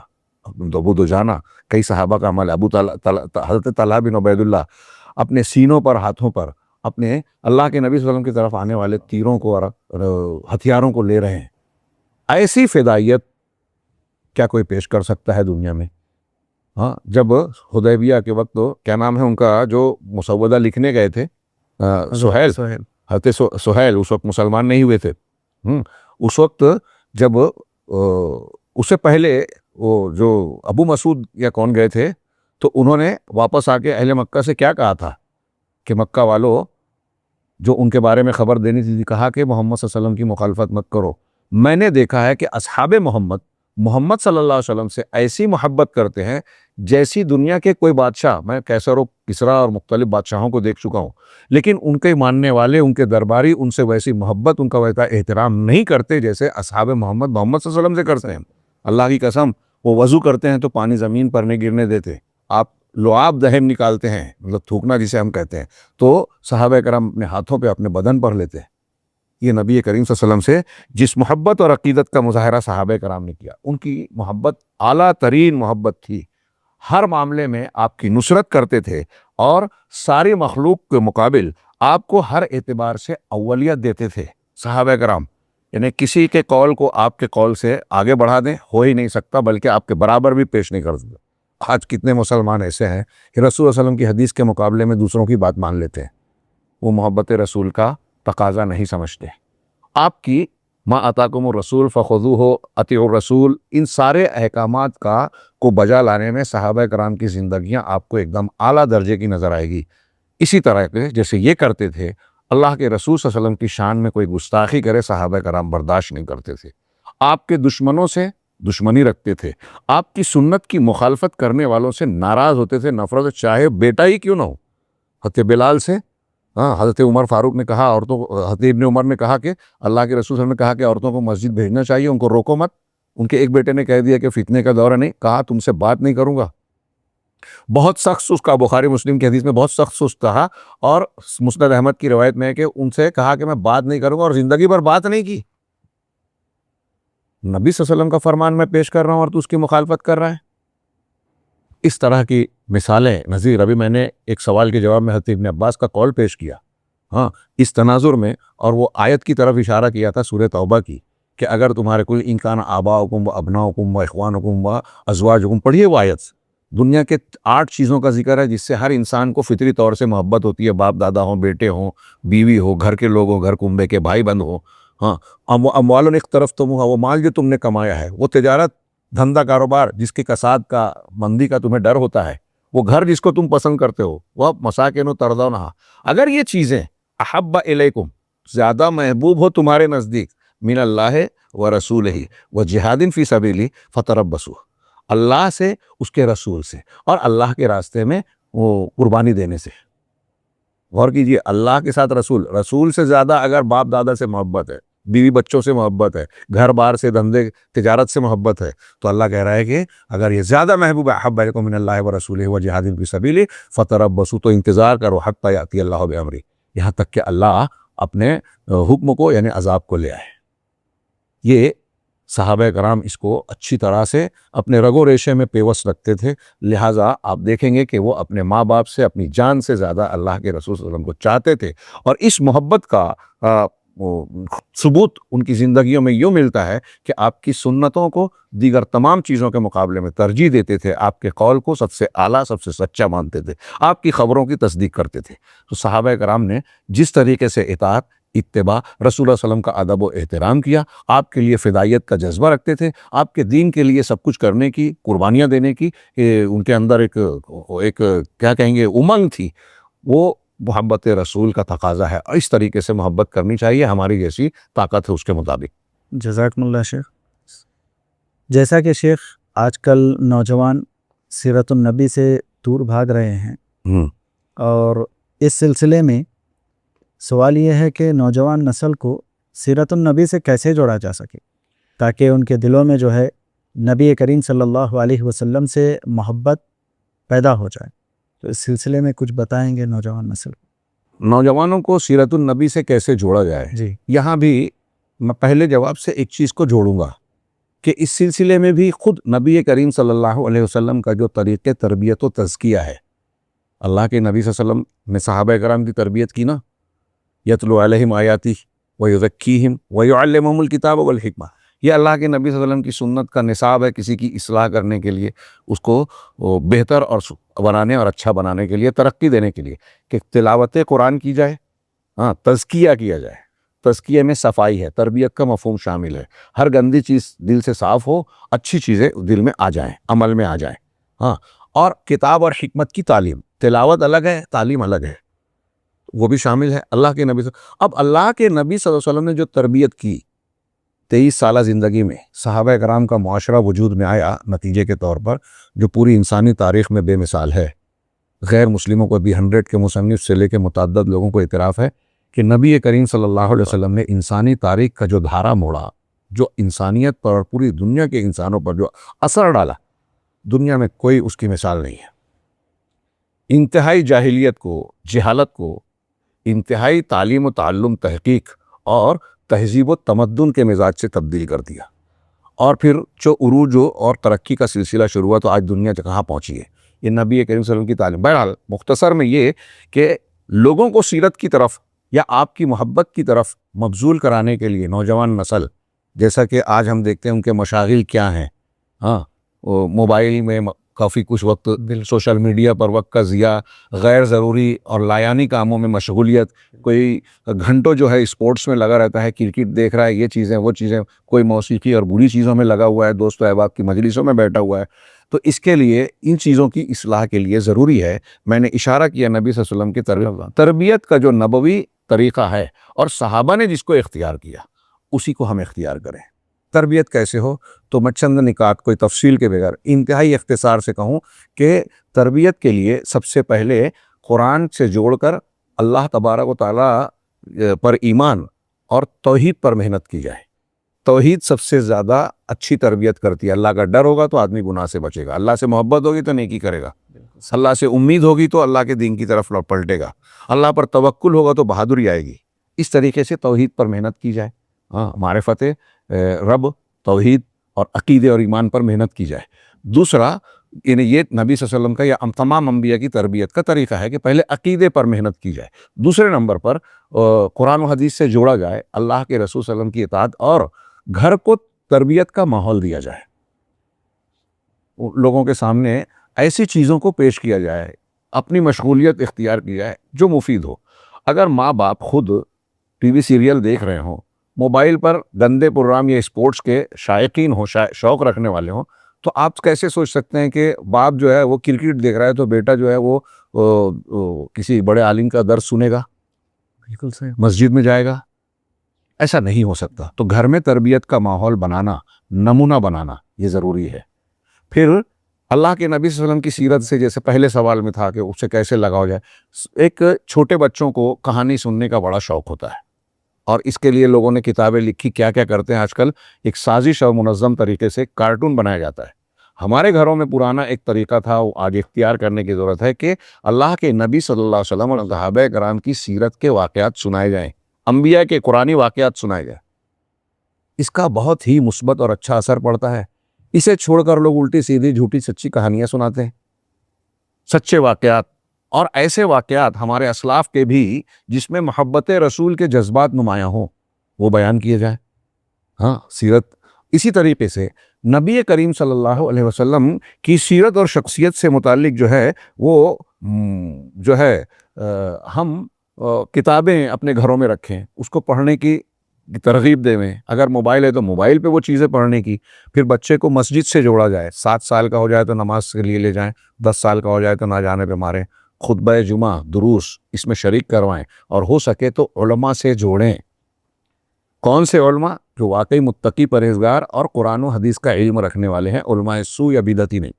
ابو دجانہ، کئی صحابہ کا عمل، حضرت طلحہ بن عبید اللہ اپنے سینوں پر، ہاتھوں پر اپنے اللہ کے نبی صلی اللہ علیہ وسلم کی طرف آنے والے تیروں کو اور ہتھیاروں کو لے رہے ہیں. ایسی فدائیت کیا کوئی پیش کر سکتا ہے دنیا میں؟ ہاں، جب حدیبیہ کے وقت کیا نام ہے ان کا جو مسودہ لکھنے گئے تھے، سہیل، حضرت سہیل اس وقت مسلمان نہیں ہوئے تھے. اس وقت جب اس سے پہلے وہ جو ابو مسعود یا کون گئے تھے، تو انہوں نے واپس آ کے اہل مکہ سے کیا کہا تھا کہ مکہ والو جو ان کے بارے میں خبر دینی تھی، کہا کہ محمد صلی اللہ علیہ وسلم کی مخالفت مت کرو. میں نے دیکھا ہے کہ اصحاب محمد محمد صلی اللہ علیہ وسلم سے ایسی محبت کرتے ہیں جیسی دنیا کے کوئی بادشاہ، میں کیسر و کسریٰ اور مختلف بادشاہوں کو دیکھ چکا ہوں، لیکن ان کے ماننے والے، ان کے درباری ان سے ویسی محبت، ان کا ویسا احترام نہیں کرتے جیسے اصحاب محمد صلی اللہ علیہ وسلم سے کرتے ہیں۔ اللہ کی قسم، وہ وضو کرتے ہیں تو پانی زمین پر نہیں گرنے دیتے، آپ لعاب دہن نکالتے ہیں، مطلب تھوکنا جسے ہم کہتے ہیں، تو صحابہ کرام اپنے ہاتھوں پہ اپنے بدن پر لیتے ہیں۔ یہ نبی کریم صلی اللہ علیہ وسلم سے جس محبت اور عقیدت کا مظاہرہ صحابہ کرام نے کیا، ان کی محبت اعلیٰ ترین محبت تھی، ہر معاملے میں آپ کی نصرت کرتے تھے اور ساری مخلوق کے مقابل آپ کو ہر اعتبار سے اولیت دیتے تھے صحابہ کرام۔ یعنی کسی کے قول کو آپ کے قول سے آگے بڑھا دیں، ہو ہی نہیں سکتا، بلکہ آپ کے برابر بھی پیش نہیں کر سکتے۔ آج کتنے مسلمان ایسے ہیں کہ رسول اللہ علیہ وسلم کی حدیث کے مقابلے میں دوسروں کی بات مان لیتے ہیں، وہ محبت رسول کا تقاضا نہیں سمجھتے۔ آپ کی ما آتاکم الرسول فخذوہ، اطیعوا الرسول، ان سارے احکامات کو بجا لانے میں صحابہ کرام کی زندگیاں آپ کو ایک دم اعلیٰ درجے کی نظر آئے گی۔ اسی طرح کے جیسے یہ کرتے تھے، اللہ کے رسول صلی اللہ علیہ وسلم کی شان میں کوئی گستاخی کرے صحابہ کرام برداشت نہیں کرتے تھے، آپ کے دشمنوں سے دشمنی رکھتے تھے، آپ کی سنت کی مخالفت کرنے والوں سے ناراض ہوتے تھے، نفرت، چاہے بیٹا ہی کیوں نہ ہو۔ حضرت بلال سے حضرت عمر فاروق نے کہا، عورتوں کو، حضرت ابن عمر نے کہا کہ اللہ کے رسول صلی اللہ علیہ وسلم نے کہا کہ عورتوں کو مسجد بھیجنا چاہیے، ان کو روکو مت۔ ان کے ایک بیٹے نے کہہ دیا کہ فتنے کا دور ہے، نہیں کہا تم سے بات نہیں کروں گا، بہت سخت سست کہا، بخاری مسلم کی حدیث میں بہت سخت سست کہا، اور مسند احمد کی روایت میں ہے کہ ان سے کہا کہ میں بات نہیں کروں گا، اور زندگی بھر بات نہیں کی۔ نبی صلی اللہ علیہ وسلم کا فرمان میں پیش کر رہا ہوں اور تو اس کی مخالفت کر رہا ہے۔ اس طرح کی مثالیں نظیر، ابھی میں نے ایک سوال کے جواب میں حضرت ابن عباس کا قول پیش کیا، اس تناظر میں، اور وہ آیت کی طرف اشارہ کیا تھا سورہ توبہ کی، کہ اگر تمہارے کل ان کان آباؤکم و ابناؤکم و اخوانکم و ازواجکم، پڑھیے وہ آیت۔ دنیا کے 8 چیزوں کا ذکر ہے جس سے ہر انسان کو فطری طور سے محبت ہوتی ہے، باپ دادا ہوں، بیٹے ہوں، بیوی ہو، گھر کے لوگ ہوں، گھر کنبے کے بھائی بند ہوں۔ اموال اقترفتموها، وہ مال جو تم نے کمایا ہے، وہ تجارت، دھندا، کاروبار جس کے کساد کا، مندی کا تمہیں ڈر ہوتا ہے، وہ گھر جس کو تم پسند کرتے ہو، وہ مساکن ترضونھا، اگر یہ چیزیں احب الیکم، زیادہ محبوب ہو تمہارے نزدیک، من اللہ و رسولہ و جہاد فی سبیلہ فتربصوا، اللہ سے، اس کے رسول سے، اور اللہ کے راستے میں وہ قربانی دینے سے۔ غور کیجئے، اللہ کے ساتھ رسول سے زیادہ اگر باپ دادا سے محبت ہے، بیوی بچوں سے محبت ہے، گھر بار سے، دھندے تجارت سے محبت ہے، تو اللہ کہہ رہا ہے کہ اگر یہ زیادہ محبوب ہے، احب الیکم من اللہ و رسولہ و جہاد فی سبیلہ فتربصوا، تو انتظار کرو، حتی یاتی اللہ بامرہ، یہاں تک کہ اللہ اپنے حکم کو، یعنی عذاب کو لے آئے۔ یہ صحابہ کرام اس کو اچھی طرح سے اپنے رگ و ریشے میں پیوست رکھتے تھے، لہٰذا آپ دیکھیں گے کہ وہ اپنے ماں باپ سے، اپنی جان سے زیادہ اللہ کے رسول صلی اللہ علیہ وسلم کو چاہتے تھے، اور اس محبت کا ثبوت ان کی زندگیوں میں یوں ملتا ہے کہ آپ کی سنتوں کو دیگر تمام چیزوں کے مقابلے میں ترجیح دیتے تھے، آپ کے قول کو سب سے اعلیٰ، سب سے سچا مانتے تھے، آپ کی خبروں کی تصدیق کرتے تھے۔ تو صحابہ کرام نے جس طریقے سے اطاعت، اتباع، رسول اللہ صلی اللہ علیہ وسلم کا ادب و احترام کیا، آپ کے لیے فدائیت کا جذبہ رکھتے تھے، آپ کے دین کے لیے سب کچھ کرنے کی، قربانیاں دینے کی ان کے اندر ایک کیا کہیں گے، امنگ تھی، وہ محبت رسول کا تقاضا ہے، اور اس طریقے سے محبت کرنی چاہیے، ہماری جیسی طاقت ہے اس کے مطابق۔ جزاکم اللہ شیخ۔ جیسا کہ شیخ آج کل نوجوان سیرت النبی سے دور بھاگ رہے ہیں، اور اس سلسلے میں سوال یہ ہے کہ نوجوان نسل کو سیرت النبی سے کیسے جوڑا جا سکے تاکہ ان کے دلوں میں جو ہے نبی کریم صلی اللہ علیہ وسلم سے محبت پیدا ہو جائے، تو اس سلسلے میں کچھ بتائیں گے نوجوان نسل کو؟ نوجوانوں کو سیرت النبی سے کیسے جوڑا جائے، جی، یہاں بھی میں پہلے جواب سے ایک چیز کو جوڑوں گا کہ اس سلسلے میں بھی خود نبی کریم صلی اللہ علیہ وسلم کا جو طریقے تربیت و تزکیہ ہے، اللہ کے نبی صلی اللہ علیہ وسلم نے صحابہ کرام کی تربیت کی نا، یتلو علیہم آیاتہ ویزکیہم ویعلمہم الکتاب والحکمہ، یہ اللہ کے نبی صلی اللہ علیہ وسلم کی سنت کا نصاب ہے، کسی کی اصلاح کرنے کے لیے، اس کو بہتر اور بنانے اور اچھا بنانے کے لیے، ترقی دینے کے لیے، کہ تلاوت قرآن کی جائے، تزکیہ کیا جائے۔ تزکیہ میں صفائی ہے، تربیت کا مفہوم شامل ہے، ہر گندی چیز دل سے صاف ہو، اچھی چیزیں دل میں آ جائیں، عمل میں آ جائیں، اور کتاب اور حکمت کی تعلیم، تلاوت الگ ہے، تعلیم الگ ہے، وہ بھی شامل ہے۔ اللہ کے نبی اب اللہ کے نبی صلی اللہ علیہ وسلم نے جو تربیت کی، 23 سالہ زندگی میں صحابہ کرام کا معاشرہ وجود میں آیا نتیجے کے طور پر، جو پوری انسانی تاریخ میں بے مثال ہے۔ غیر مسلموں کو بھی 100 کے مصنف سے لے کے متعدد لوگوں کو اعتراف ہے کہ نبی کریم صلی اللہ علیہ وسلم نے انسانی تاریخ کا جو دھارا موڑا، جو انسانیت پر اور پوری دنیا کے انسانوں پر جو اثر ڈالا، دنیا میں کوئی اس کی مثال نہیں ہے۔ انتہائی جاہلیت کو، جہالت کو انتہائی تعلیم و تعلم، تحقیق اور تہذیب و تمدن کے مزاج سے تبدیل کر دیا، اور پھر جو عروج اور ترقی کا سلسلہ شروع ہوا تو آج دنیا کہاں پہنچی ہے، یہ نبی کریم صلی اللہ علیہ وسلم کی تعلیم۔ بہرحال مختصر میں یہ کہ لوگوں کو سیرت کی طرف یا آپ کی محبت کی طرف مبذول کرانے کے لیے نوجوان نسل، جیسا کہ آج ہم دیکھتے ہیں ان کے مشاغل کیا ہیں، موبائل میں کافی کچھ وقت، سوشل میڈیا پر وقت کا ضیاع، غیر ضروری اور لایانی کاموں میں مشغولیت، کوئی گھنٹوں جو ہے اسپورٹس میں لگا رہتا ہے، کرکٹ دیکھ رہا ہے، یہ چیزیں وہ چیزیں، کوئی موسیقی اور بری چیزوں میں لگا ہوا ہے، دوست و احباب کی مجلسوں میں بیٹھا ہوا ہے۔ تو اس کے لیے ان چیزوں کی اصلاح کے لیے ضروری ہے، میں نے اشارہ کیا نبی صلی اللہ علیہ وسلم کی تربیت کا جو نبوی طریقہ ہے اور صحابہ نے جس کو اختیار کیا اسی کو ہم اختیار کریں۔ تربیت کیسے ہو تو میں چند نکات کوئی تفصیل کے بغیر انتہائی اختصار سے کہوں کہ تربیت کے لیے سب سے پہلے قرآن سے جوڑ کر اللہ تبارک و تعالیٰ پر ایمان اور توحید پر محنت کی جائے۔ توحید سب سے زیادہ اچھی تربیت کرتی ہے۔ اللہ کا ڈر ہوگا تو آدمی گناہ سے بچے گا، اللہ سے محبت ہوگی تو نیکی کرے گا، اللہ سے امید ہوگی تو اللہ کے دین کی طرف پلٹے گا، اللہ پر توکل ہوگا تو بہادری آئے گی۔ اس طریقے سے توحید پر محنت کی جائے، معرفت رب، توحید اور عقیدے اور ایمان پر محنت کی جائے۔ دوسرا یعنی یہ نبی صلی اللہ علیہ وسلم کا یا تمام انبیاء کی تربیت کا طریقہ ہے کہ پہلے عقیدے پر محنت کی جائے، دوسرے نمبر پر قرآن و حدیث سے جوڑا جائے، اللہ کے رسول صلی اللہ علیہ وسلم کی اطاعت، اور گھر کو تربیت کا ماحول دیا جائے، لوگوں کے سامنے ایسی چیزوں کو پیش کیا جائے، اپنی مشغولیت اختیار کی جائے جو مفید ہو۔ اگر ماں باپ خود ٹی وی سیریل دیکھ رہے ہوں، موبائل پر گندے پروگرام یا اسپورٹس کے شائقین ہوں، شوق رکھنے والے ہوں، تو آپ کیسے سوچ سکتے ہیں کہ باپ جو ہے وہ کرکٹ دیکھ رہا ہے تو بیٹا جو ہے وہ کسی بڑے عالم کا درس سنے گا، بالکل صحیح، مسجد میں جائے گا؟ ایسا نہیں ہو سکتا۔ تو گھر میں تربیت کا ماحول بنانا، نمونہ بنانا یہ ضروری ہے۔ پھر اللہ کے نبی صلی اللہ علیہ وسلم کی سیرت سے، جیسے پہلے سوال میں تھا کہ اس سے کیسے لگاؤ جائے، ایک چھوٹے بچوں کو کہانی سننے کا بڑا شوق ہوتا ہے، اور اس کے لیے لوگوں نے کتابیں لکھی۔ کیا کیا کرتے ہیں آج کل، ایک سازش اور منظم طریقے سے کارٹون بنایا جاتا ہے۔ ہمارے گھروں میں پرانا ایک طریقہ تھا، وہ آج اختیار کرنے کی ضرورت ہے کہ اللہ کے نبی صلی اللہ علیہ وسلم اور صحابہ کرام کی سیرت کے واقعات سنائے جائیں، انبیاء کے قرآنی واقعات سنائے جائیں۔ اس کا بہت ہی مثبت اور اچھا اثر پڑتا ہے۔ اسے چھوڑ کر لوگ الٹی سیدھی جھوٹی سچی کہانیاں سناتے ہیں۔ سچے واقعات اور ایسے واقعات ہمارے اسلاف کے بھی جس میں محبت رسول کے جذبات نمایاں ہوں، وہ بیان کیے جائیں۔ سیرت اسی طریقے سے نبی کریم صلی اللہ علیہ وسلم کی سیرت اور شخصیت سے متعلق جو ہے وہ جو ہے ہم کتابیں اپنے گھروں میں رکھیں، اس کو پڑھنے کی ترغیب دیں۔ اگر موبائل ہے تو موبائل پہ وہ چیزیں پڑھنے کی۔ پھر بچے کو مسجد سے جوڑا جائے، 7 سال کا ہو جائے تو نماز کے لیے لے جائیں، 10 سال کا ہو جائے تو نہ جانے پہ ماریں، خطبہ جمعہ، دروس اس میں شریک کروائیں، اور ہو سکے تو علماء سے جوڑیں۔ کون سے علماء؟ جو واقعی متقی، پرہیزگار اور قرآن و حدیث کا علم رکھنے والے ہیں، علماء سو یا بدعتی نہیں۔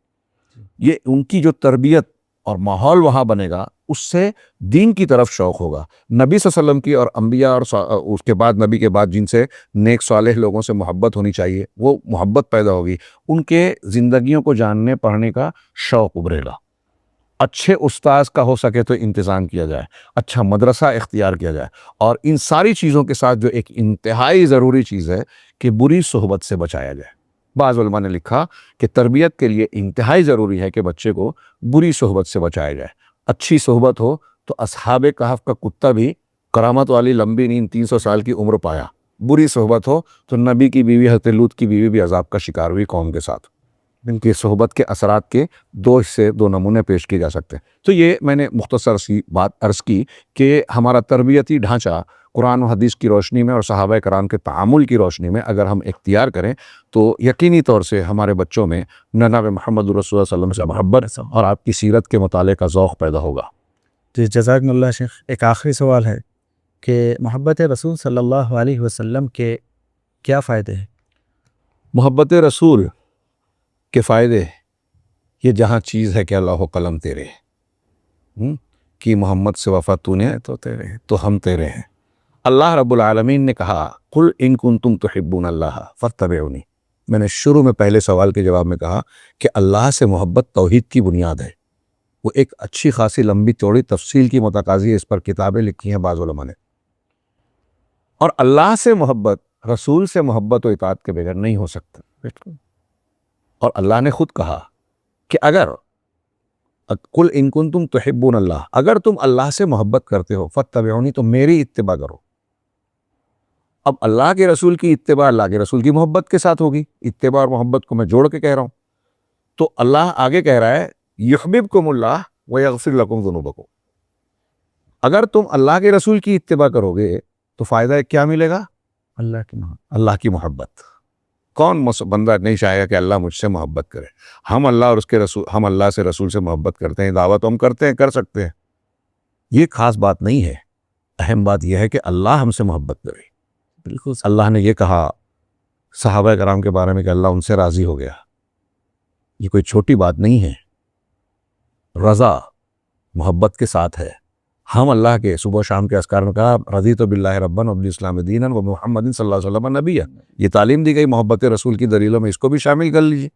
یہ ان کی جو تربیت اور ماحول وہاں بنے گا، اس سے دین کی طرف شوق ہوگا۔ نبی صلی اللہ علیہ وسلم کی اور انبیاء اور اس کے بعد نبی کے بعد جن سے نیک صالح لوگوں سے محبت ہونی چاہیے، وہ محبت پیدا ہوگی، ان کے زندگیوں کو جاننے پڑھنے کا شوق ابھرے گا۔ اچھے استاذ کا ہو سکے تو انتظام کیا جائے، اچھا مدرسہ اختیار کیا جائے، اور ان ساری چیزوں کے ساتھ جو ایک انتہائی ضروری چیز ہے کہ بری صحبت سے بچایا جائے۔ بعض علماء نے لکھا کہ تربیت کے لیے انتہائی ضروری ہے کہ بچے کو بری صحبت سے بچایا جائے۔ اچھی صحبت ہو تو اصحاب کہف کا کتا بھی کرامت والی لمبی نیند 300 سال کی عمر پایا۔ بری صحبت ہو تو نبی کی بیوی حضرت لوط کی بیوی بھی عذاب کا شکار ہوئی قوم کے ساتھ۔ ان کی صحبت کے اثرات کے 2 حصے، 2 نمونے پیش کیے جا سکتے ہیں۔ تو یہ میں نے مختصر سی بات عرض کی کہ ہمارا تربیتی ڈھانچہ قرآن و حدیث کی روشنی میں اور صحابہ کرام کے تعامل کی روشنی میں اگر ہم اختیار کریں تو یقینی طور سے ہمارے بچوں میں جناب محمد رسول اللہ صلی اللہ علیہ وسلم سے محبت اور آپ کی سیرت کے مطالعے کا ذوق پیدا ہوگا۔ جی جزاکم اللہ شیخ۔ ایک آخری سوال ہے کہ محبت رسول صلی اللہ علیہ وسلم کے کیا فائدے ہیں؟ محبت رسول کے فائدے یہ جہاں چیز ہے کہ اللہ و قلم تیرے کہ محمد سے وفا تو نے تو تیرے ہیں تو ہم تیرے ہیں۔ اللہ رب العالمین نے کہا قل ان کنتم تحبون اللہ فاتبعونی۔ میں نے شروع میں پہلے سوال کے جواب میں کہا کہ اللہ سے محبت توحید کی بنیاد ہے۔ وہ ایک اچھی خاصی لمبی چوڑی تفصیل کی متقاضی ہے، اس پر کتابیں لکھی ہیں بعض علماء نے۔ اور اللہ سے محبت رسول سے محبت و اطاعت کے بغیر نہیں ہو سکتا۔ اور اللہ نے خود کہا کہ اگر قل ان کنتم تحبون اللہ، اگر تم اللہ سے محبت کرتے ہو فاتبعونی، تو میری اتباع کرو۔ اب اللہ کے رسول کی اتباع اللہ کے رسول کی محبت کے ساتھ ہوگی، اتباع اور محبت کو میں جوڑ کے کہہ رہا ہوں۔ تو اللہ آگے کہہ رہا ہے یحببکم اللہ ویغفر لکم ذنوبکم، اگر تم اللہ کے رسول کی اتباع کرو گے تو فائدہ کیا ملے گا؟ اللہ کی محبت۔ اللہ کی محبت۔ کون بندہ نہیں چاہے گا کہ اللہ مجھ سے محبت کرے؟ ہم اللہ اور اس کے رسول، ہم اللہ سے رسول سے محبت کرتے ہیں، دعوت ہم کرتے ہیں، کر سکتے ہیں، یہ خاص بات نہیں ہے۔ اہم بات یہ ہے کہ اللہ ہم سے محبت کرے۔ بالکل اللہ نے یہ کہا صحابہ کرام کے بارے میں کہ اللہ ان سے راضی ہو گیا، یہ کوئی چھوٹی بات نہیں ہے۔ رضا محبت کے ساتھ ہے۔ ہم اللہ کے صبح و شام کے اذکار میں کہا رضیت باللہ ربا وبالاسلام دینا ومحمد صلی اللہ علیہ وسلم نبی، یہ تعلیم دی گئی محبت رسول کی دلیلوں میں، اس کو بھی شامل کر لیجیے۔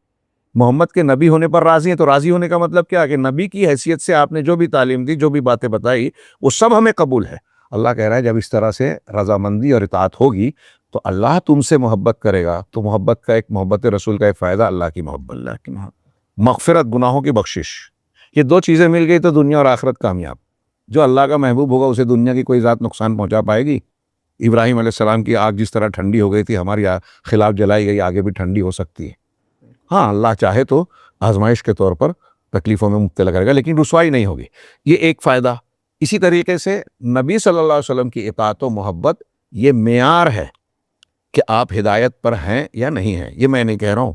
محمد کے نبی ہونے پر راضی ہیں، تو راضی ہونے کا مطلب کیا کہ نبی کی حیثیت سے آپ نے جو بھی تعلیم دی، جو بھی باتیں بتائی، وہ سب ہمیں قبول ہے۔ اللہ کہہ رہا ہے جب اس طرح سے رضامندی اور اطاعت ہوگی تو اللہ تم سے محبت کرے گا، تو محبت کا ایک محبت رسول کا ایک فائدہ اللہ کی محبت، اللہ کی محبت، مغفرت گناہوں کی بخشش، یہ دو چیزیں مل گئی تو دنیا اور آخرت کامیاب۔ جو اللہ کا محبوب ہوگا اسے دنیا کی کوئی ذات نقصان پہنچا پائے گی؟ ابراہیم علیہ السلام کی آگ جس طرح ٹھنڈی ہو گئی تھی، ہماری خلاف جلائی گئی، آگے بھی ٹھنڈی ہو سکتی ہے۔ ہاں اللہ چاہے تو آزمائش کے طور پر تکلیفوں میں مبتلا کرے گا، لیکن رسوائی نہیں ہوگی، یہ ایک فائدہ۔ اسی طریقے سے نبی صلی اللہ علیہ وسلم کی اطاعت و محبت یہ معیار ہے کہ آپ ہدایت پر ہیں یا نہیں ہیں۔ یہ میں نہیں کہہ رہا ہوں،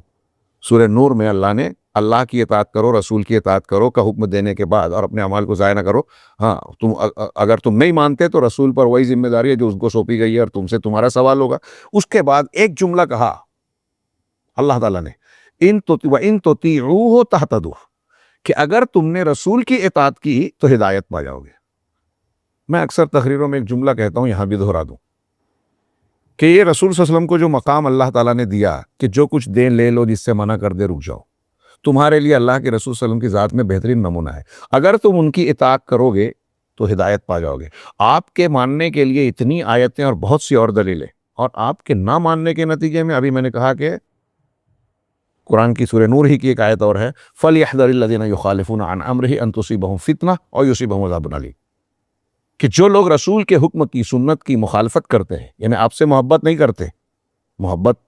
سورہ نور میں اللہ نے اللہ کی اطاعت کرو، رسول کی اطاعت کرو کا حکم دینے کے بعد اور اپنے اعمال کو ضائع نہ کرو۔ ہاں اگر تم نہیں مانتے تو رسول پر وہی ذمہ داری ہے جو اس کو سونپی گئی ہے، اور تم سے تمہارا سوال ہوگا۔ اس کے بعد ایک جملہ کہا اللہ تعالیٰ نے وَإِن تُطِيعُوهُ تَهْتَدُوا، کہ اگر تم نے رسول کی اطاعت کی تو ہدایت پا جاؤ گے۔ میں اکثر تقریروں میں ایک جملہ کہتا ہوں، یہاں بھی دہرا دوں کہ یہ رسول صلی اللہ علیہ وسلم کو جو مقام اللہ تعالیٰ نے دیا کہ جو کچھ دے لے لو، جس سے منع کر دے رک جاؤ، تمہارے لیے اللہ کے رسول صلی اللہ علیہ وسلم کی ذات میں بہترین نمونہ ہے۔ اگر تم ان کی اطاعت کرو گے تو ہدایت پا جاؤ گے۔ آپ کے ماننے کے لیے اتنی آیتیں اور بہت سی اور دلیلیں، اور آپ کے نہ ماننے کے نتیجے میں ابھی میں نے کہا کہ قرآن کی سورہ نور ہی کی ایک آیت اور ہے فَلْيَحْذَرِ الَّذِينَ يُخَالِفُونَ عَنْ أَمْرِهِ أَن تُصِيبَهُمْ فِتْنَةٌ أَوْ يُصِيبَهُمْ عَذَابٌ أَلِيمٌ، کہ جو لوگ رسول کے حکم کی، سنت کی مخالفت کرتے ہیں، یعنی آپ سے محبت نہیں کرتے، محبت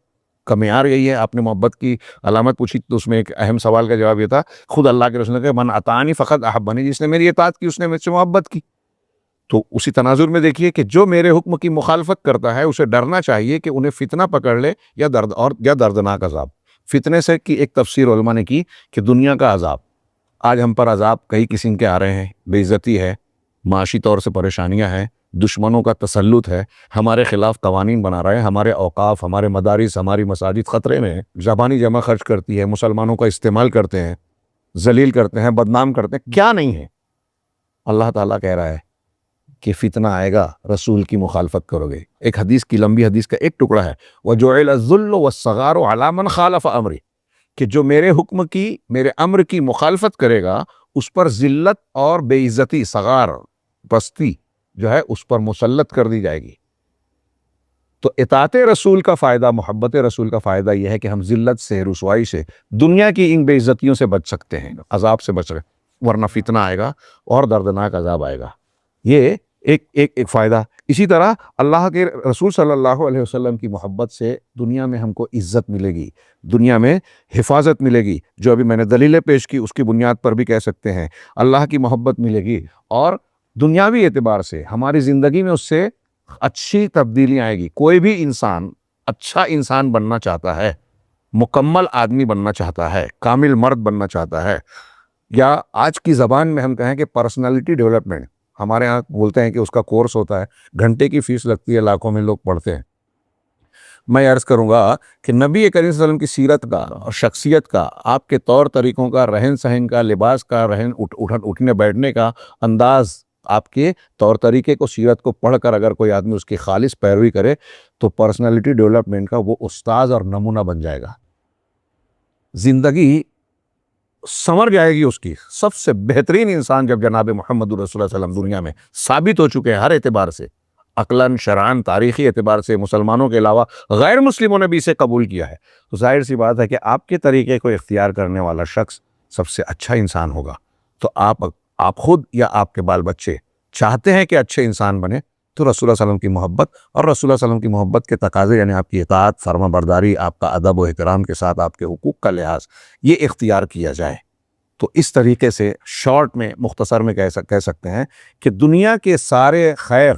کا معیار یہی ہے۔ آپ نے محبت کی علامت پوچھی تو اس میں ایک اہم سوال کا جواب یہ تھا، خود اللہ کے رسول نے کہا من اطاعنی فقط احبنی، جس نے میری اطاعت کی اس نے مجھ سے محبت کی۔ تو اسی تناظر میں دیکھیے کہ جو میرے حکم کی مخالفت کرتا ہے اسے ڈرنا چاہیے کہ انہیں فتنہ پکڑ لے یا دردناک عذاب۔ فتنے سے کی ایک تفسیر علماء نے کی کہ دنیا کا عذاب، آج ہم پر عذاب کئی قسم کے آ رہے ہیں، بے عزتی ہے، معاشی طور سے پریشانیاں ہیں، دشمنوں کا تسلط ہے، ہمارے خلاف قوانین بنا رہے ہیں، ہمارے اوقاف، ہمارے مدارس، ہماری مساجد خطرے میں ہیں، زبانی جمع خرچ کرتی ہے، مسلمانوں کا استعمال کرتے ہیں، ذلیل کرتے ہیں، بدنام کرتے ہیں، کیا نہیں ہے۔ اللہ تعالیٰ کہہ رہا ہے کہ فتنہ آئے گا رسول کی مخالفت کرو گے۔ ایک حدیث کی لمبی حدیث کا ایک ٹکڑا ہے وَجُعِلَ الذُّلُّ وَالصَّغَارُ عَلَى مَنْ خَالَفَ أَمْرِي، کہ جو میرے حکم کی، میرے امر کی مخالفت کرے گا اس پر ذلت اور بے عزتی، صغار، پستی جو ہے اس پر مسلط کر دی جائے گی۔ تو اطاعت رسول کا فائدہ، محبت رسول کا فائدہ یہ ہے کہ ہم ذلت سے، رسوائی سے، دنیا کی ان بے عزتیوں سے بچ سکتے ہیں، عذاب سے بچ سکتے، ورنہ فتنہ آئے گا اور دردناک عذاب آئے گا۔ یہ ایک فائدہ۔ اسی طرح اللہ کے رسول صلی اللہ علیہ وسلم کی محبت سے دنیا میں ہم کو عزت ملے گی، دنیا میں حفاظت ملے گی، جو ابھی میں نے دلیلیں پیش کی اس کی بنیاد پر بھی کہہ سکتے ہیں۔ اللہ کی محبت ملے گی اور دنیاوی اعتبار سے ہماری زندگی میں اس سے اچھی تبدیلی آئے گی۔ کوئی بھی انسان اچھا انسان بننا چاہتا ہے، مکمل آدمی بننا چاہتا ہے، کامل مرد بننا چاہتا ہے، یا آج کی زبان میں ہم کہیں کہ پرسنالٹی ڈیولپمنٹ، ہمارے ہاں بولتے ہیں کہ اس کا کورس ہوتا ہے، گھنٹے کی فیس لگتی ہے، لاکھوں میں لوگ پڑھتے ہیں۔ میں عرض کروں گا کہ نبی کریم صلی اللہ علیہ وسلم کی سیرت کا اور شخصیت کا، آپ کے طور طریقوں کا، رہن سہن کا، لباس کا، اٹھنے بیٹھنے کا انداز، آپ کے طور طریقے کو، سیرت کو پڑھ کر اگر کوئی آدمی اس کی خالص پیروی کرے تو پرسنالٹی ڈیولپمنٹ کا وہ استاذ اور نمونہ بن جائے گا. زندگی سمر جائے گی اس کی. سب سے بہترین انسان جب جناب محمد رسول اللہ صلی اللہ علیہ وسلم دنیا میں ثابت ہو چکے ہیں ہر اعتبار سے، عقلاً، شرعاً، تاریخی اعتبار سے، مسلمانوں کے علاوہ غیر مسلموں نے بھی اسے قبول کیا ہے، تو ظاہر سی بات ہے کہ آپ کے طریقے کو اختیار کرنے والا شخص سب سے اچھا انسان ہوگا. تو آپ خود یا آپ کے بال بچے چاہتے ہیں کہ اچھے انسان بنے تو رسول اللہ صلی اللہ علیہ وسلم کی محبت اور رسول اللہ صلی اللہ علیہ وسلم کی محبت کے تقاضے، یعنی آپ کی اطاعت، فرما برداری، آپ کا ادب و احترام کے ساتھ آپ کے حقوق کا لحاظ، یہ اختیار کیا جائے. تو اس طریقے سے شارٹ میں، مختصر میں کہہ سکتے ہیں کہ دنیا کے سارے خیر،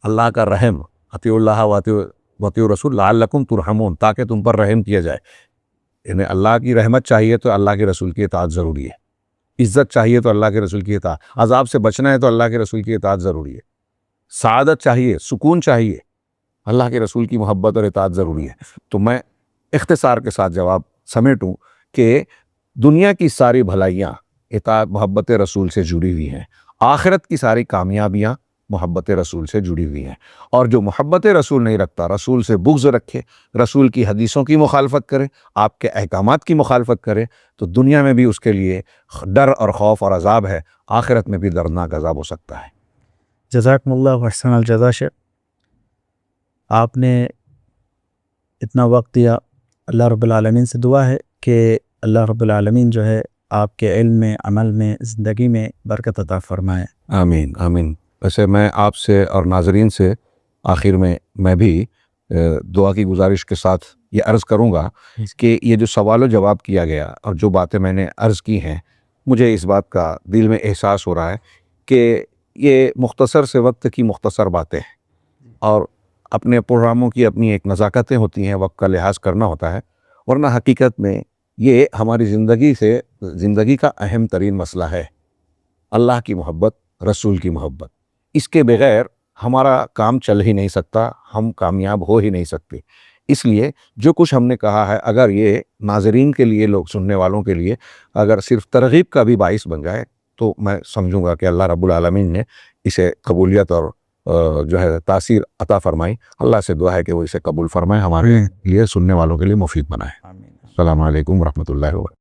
اللہ کا رحم، اطیعوا اللہ واطیعوا الرسول لعلکم ترحمون، تاکہ تم پر رحم کیا جائے. یعنی اللہ کی رحمت چاہیے تو اللہ کے رسول کی اطاعت ضروری ہے. عزت چاہیے تو اللہ کے رسول کی اطاعت، عذاب سے بچنا ہے تو اللہ کے رسول کی اطاعت ضروری ہے. سعادت چاہیے، سکون چاہیے، اللہ کے رسول کی محبت اور اطاعت ضروری ہے. تو میں اختصار کے ساتھ جواب سمیٹوں کہ دنیا کی ساری بھلائیاں اطاعت محبت رسول سے جڑی ہوئی ہیں، آخرت کی ساری کامیابیاں محبت رسول سے جڑی ہوئی ہیں. اور جو محبت رسول نہیں رکھتا، رسول سے بغض رکھے، رسول کی حدیثوں کی مخالفت کرے، آپ کے احکامات کی مخالفت کرے، تو دنیا میں بھی اس کے لیے ڈر اور خوف اور عذاب ہے، آخرت میں بھی دردناک عذاب ہو سکتا ہے. جزاکم اللہ احسن الجزا شیخ، آپ نے اتنا وقت دیا. اللہ رب العالمین سے دعا ہے کہ اللہ رب العالمین جو ہے آپ کے علم میں، عمل میں، زندگی میں برکت عطا فرمائے. آمین آمین. ویسے میں آپ سے اور ناظرین سے آخر میں بھی دعا کی گزارش کے ساتھ یہ عرض کروں گا کہ یہ جو سوال و جواب کیا گیا اور جو باتیں میں نے عرض کی ہیں، مجھے اس بات کا دل میں احساس ہو رہا ہے کہ یہ مختصر سے وقت کی مختصر باتیں ہیں، اور اپنے پروگراموں کی اپنی ایک نزاکتیں ہوتی ہیں، وقت کا لحاظ کرنا ہوتا ہے، ورنہ حقیقت میں یہ ہماری زندگی کا اہم ترین مسئلہ ہے. اللہ کی محبت، رسول کی محبت، اس کے بغیر ہمارا کام چل ہی نہیں سکتا، ہم کامیاب ہو ہی نہیں سکتے. اس لیے جو کچھ ہم نے کہا ہے، اگر یہ ناظرین کے لیے، لوگ سننے والوں کے لیے اگر صرف ترغیب کا بھی باعث بن جائے تو میں سمجھوں گا کہ اللہ رب العالمین نے اسے قبولیت اور جو ہے تاثیر عطا فرمائی. اللہ سے دعا ہے کہ وہ اسے قبول فرمائے، ہمارے لیے، سننے والوں کے لیے مفید بنائے. السلام علیکم ورحمۃ اللہ وبرکاتہ.